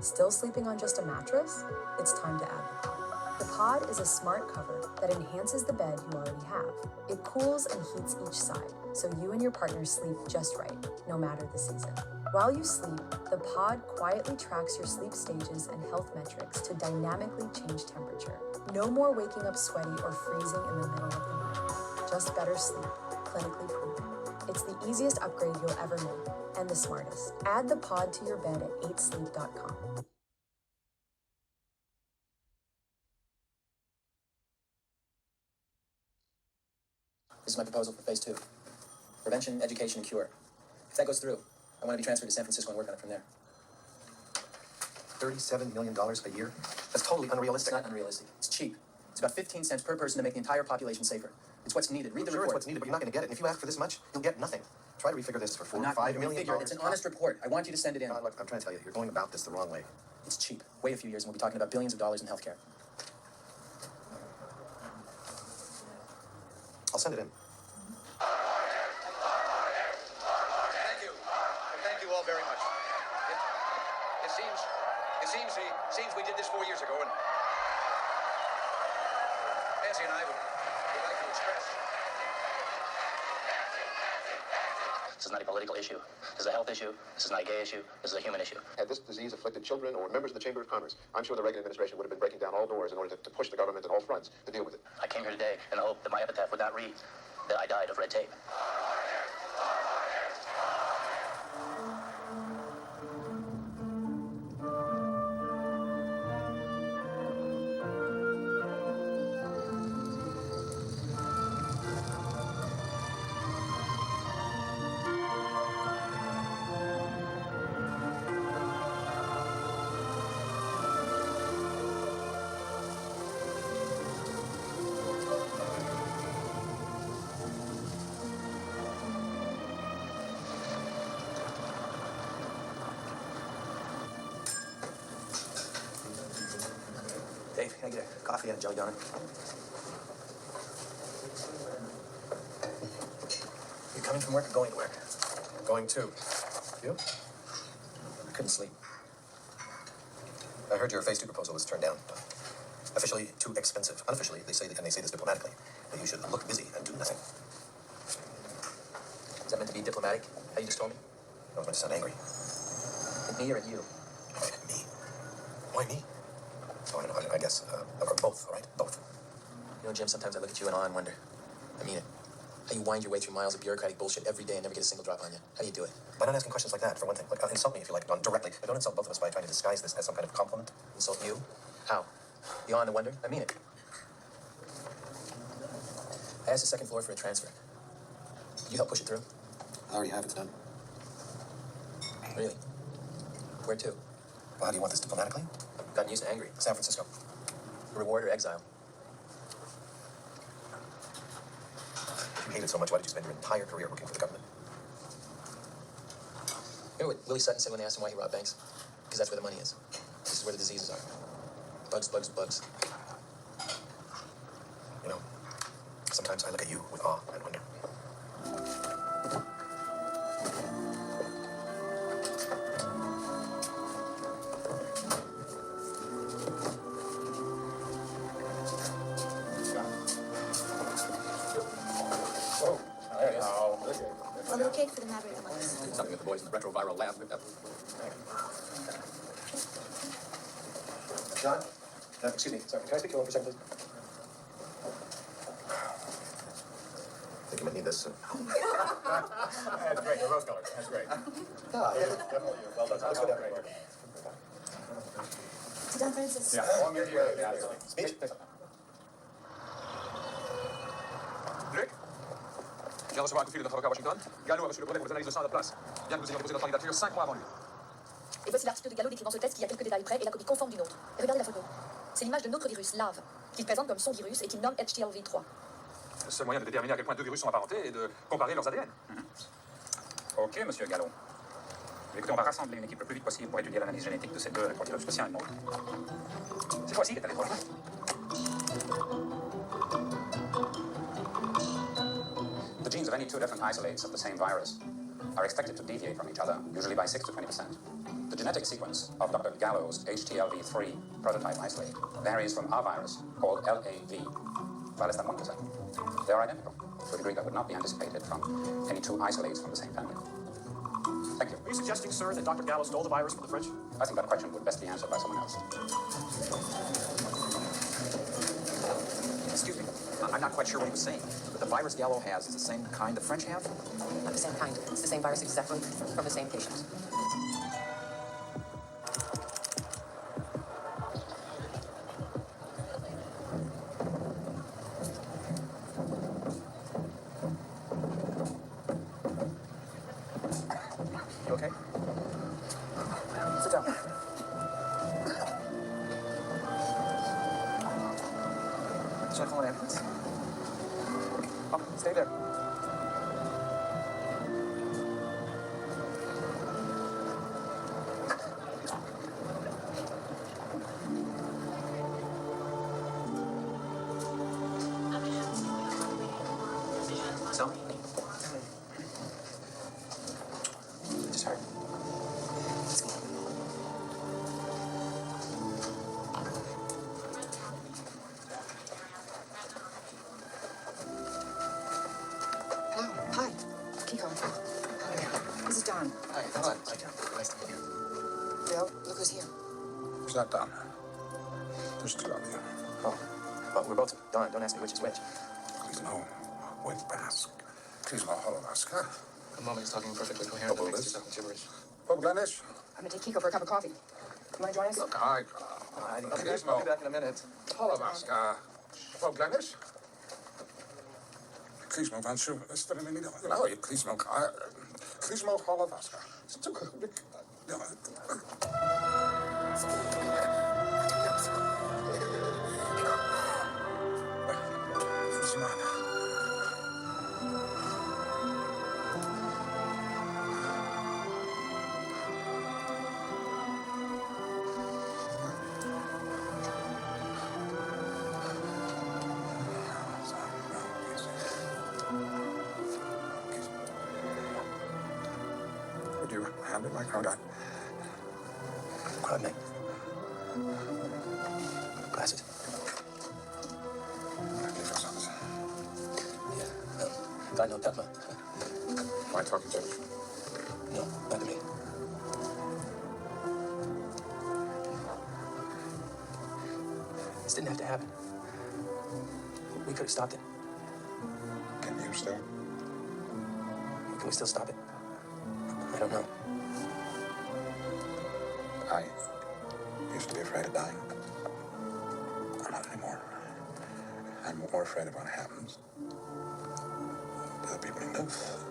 Still sleeping on just a mattress? It's time to add the Pod. The Pod is a smart cover that enhances the bed you already have. It cools and heats each side, so you and your partner sleep just right, no matter the season. While you sleep, the Pod quietly tracks your sleep stages and health metrics to dynamically change temperature. No more waking up sweaty or freezing in the middle of the night. Just better sleep, clinically proven. It's the easiest upgrade you'll ever make, and the smartest. Add the Pod to your bed at 8sleep.com. This is my proposal for phase 2. Prevention, education, and cure. If that goes through, I want to be transferred to San Francisco and work on it from there. $37 million a year? That's totally unrealistic. It's not unrealistic. It's cheap. It's about 15 cents per person to make the entire population safer. It's what's needed. Read the Sure, report. it's what's needed, but you're not going to get it. And if you ask for this much, you'll get nothing. Try to refigure this for I'm not $5 going to million. refigure it. It's an honest report. I want you to send it in. Look, I'm trying to tell you, you're going about this the wrong way. It's cheap. Wait a few years and we'll be talking about billions of dollars in healthcare. I'll send it in. Thank you. Thank you all very much. It seems we did this 4 years ago, and Nancy and I would like to express. This is not a political issue. This is a health issue. This is not a gay issue. This is a human issue. Had this disease afflicted children or members of the Chamber of Commerce, I'm sure the Reagan administration would have been breaking down all doors in order to push the government at all fronts to deal with it. I came here today in the hope that my epitaph would not read that I died of red tape. Dave, can I get a coffee and a jelly donut? You coming from work or going to work? Going to. You? I couldn't sleep. I heard your phase 2 proposal was turned down. Officially, too expensive. Unofficially, they say this diplomatically, that you should look busy and do nothing. Is that meant to be diplomatic, how you just told me? I was meant to sound angry. At me or at you? Me? Why me? Oh, I don't know, I guess, or both, all right? Both. You know, Jim, sometimes I look at you in awe and wonder. I mean it. How you wind your way through miles of bureaucratic bullshit every day and never get a single drop on you. How do you do it? By not asking questions like that, for one thing. Like, insult me if you like, directly. But don't insult both of us by trying to disguise this as some kind of compliment. Insult you? How? Beyond the wonder? I mean it. I asked the second floor for a transfer. Could you help push it through? I already have, it's done. Really? Where to? Well, how do you want this diplomatically? Gotten used to angry. San Francisco. Reward or exile? If you hate it so much, why did you spend your entire career working for the government? You know what Willie Sutton said when they asked him why he robbed banks? Because that's where the money is. This is where the diseases are. Bugs, bugs, bugs. You know, sometimes I look at you with awe and wonder. A little cake for the Maverick among us. Something that the boys in the retroviral lab picked up. John? Excuse me, sorry. Can I speak to you for a second, please? I think you might need this. That's great. The rose color. That's great. Ah, yeah, definitely. Well done. Let's go down. To Don Francis. Yeah. Long year. Speech? Luc? Je viens de recevoir un coup de fil de notre avocat à Washington. Gallo a reçu le brevet pour les analyses de sang et de place. Bien que nous ayons déposé notre candidature 5 mois avant lui. Et voici l'article de Gallo décrivant ce test qui a quelques détails près et la copie conforme d'une autre. Et regardez la photo. C'est l'image de notre virus, LAV, qu'il présente comme son virus et qu'il nomme HTLV3. Le seul moyen de déterminer à quel point deux virus sont apparentés est de comparer leurs ADN. Ok, monsieur Gallo. Écoutez, on va rassembler une équipe le plus vite possible pour étudier l'analyse génétique de ces deux reproducteurs. Je te tiens une autre. C'est toi aussi qui est allé voir. The genes of any two different isolates of the same virus are expected to deviate from each other, usually by 6 to 20%. The genetic sequence of Dr. Gallo's HTLV3 prototype isolate varies from our virus, called LAV, by less than 1%. They are identical, to a degree that would not be anticipated from any two isolates from the same family. Thank you. Are you suggesting, sir, that Dr. Gallo stole the virus from the French? I think that question would best be answered by someone else. Excuse me. I'm not quite sure what he was saying. But the virus Gallo has is the same kind the French have? Not the same kind. It's the same virus exactly from the same patient. You okay? Sit down. Should I call an ambulance? Oh, stay there. So? Just hurt. Hello. Hi. Kiko. This is Don. Hi, Don. Nice to meet you. Bill, look who's here. Who's that, Don? There's two of you. Oh, well, we're both Don. Don't ask me which is which. Please no. Wait, Bask. Please no, Holovaska. The moment he's talking perfectly coherent. Bob That makes Glendish. it gibberish. Bob Glendish. I'm gonna take Kiko for a cup of coffee. You wanna join us? Look, I'll be back in a minute. Holovaska. Bob Glendish. Klizmo van Schuw. No, Klizmo. Klizmo Holovaska. Would you hand it like how that? Pardon me. Glasses. I know Peppa. Am I talking to you? No, not to me. This didn't have to happen. We could have stopped it. Can you still? Can we still stop it? I don't know. I used to be afraid of dying. I'm not anymore. I'm more afraid of what happens to the people who live.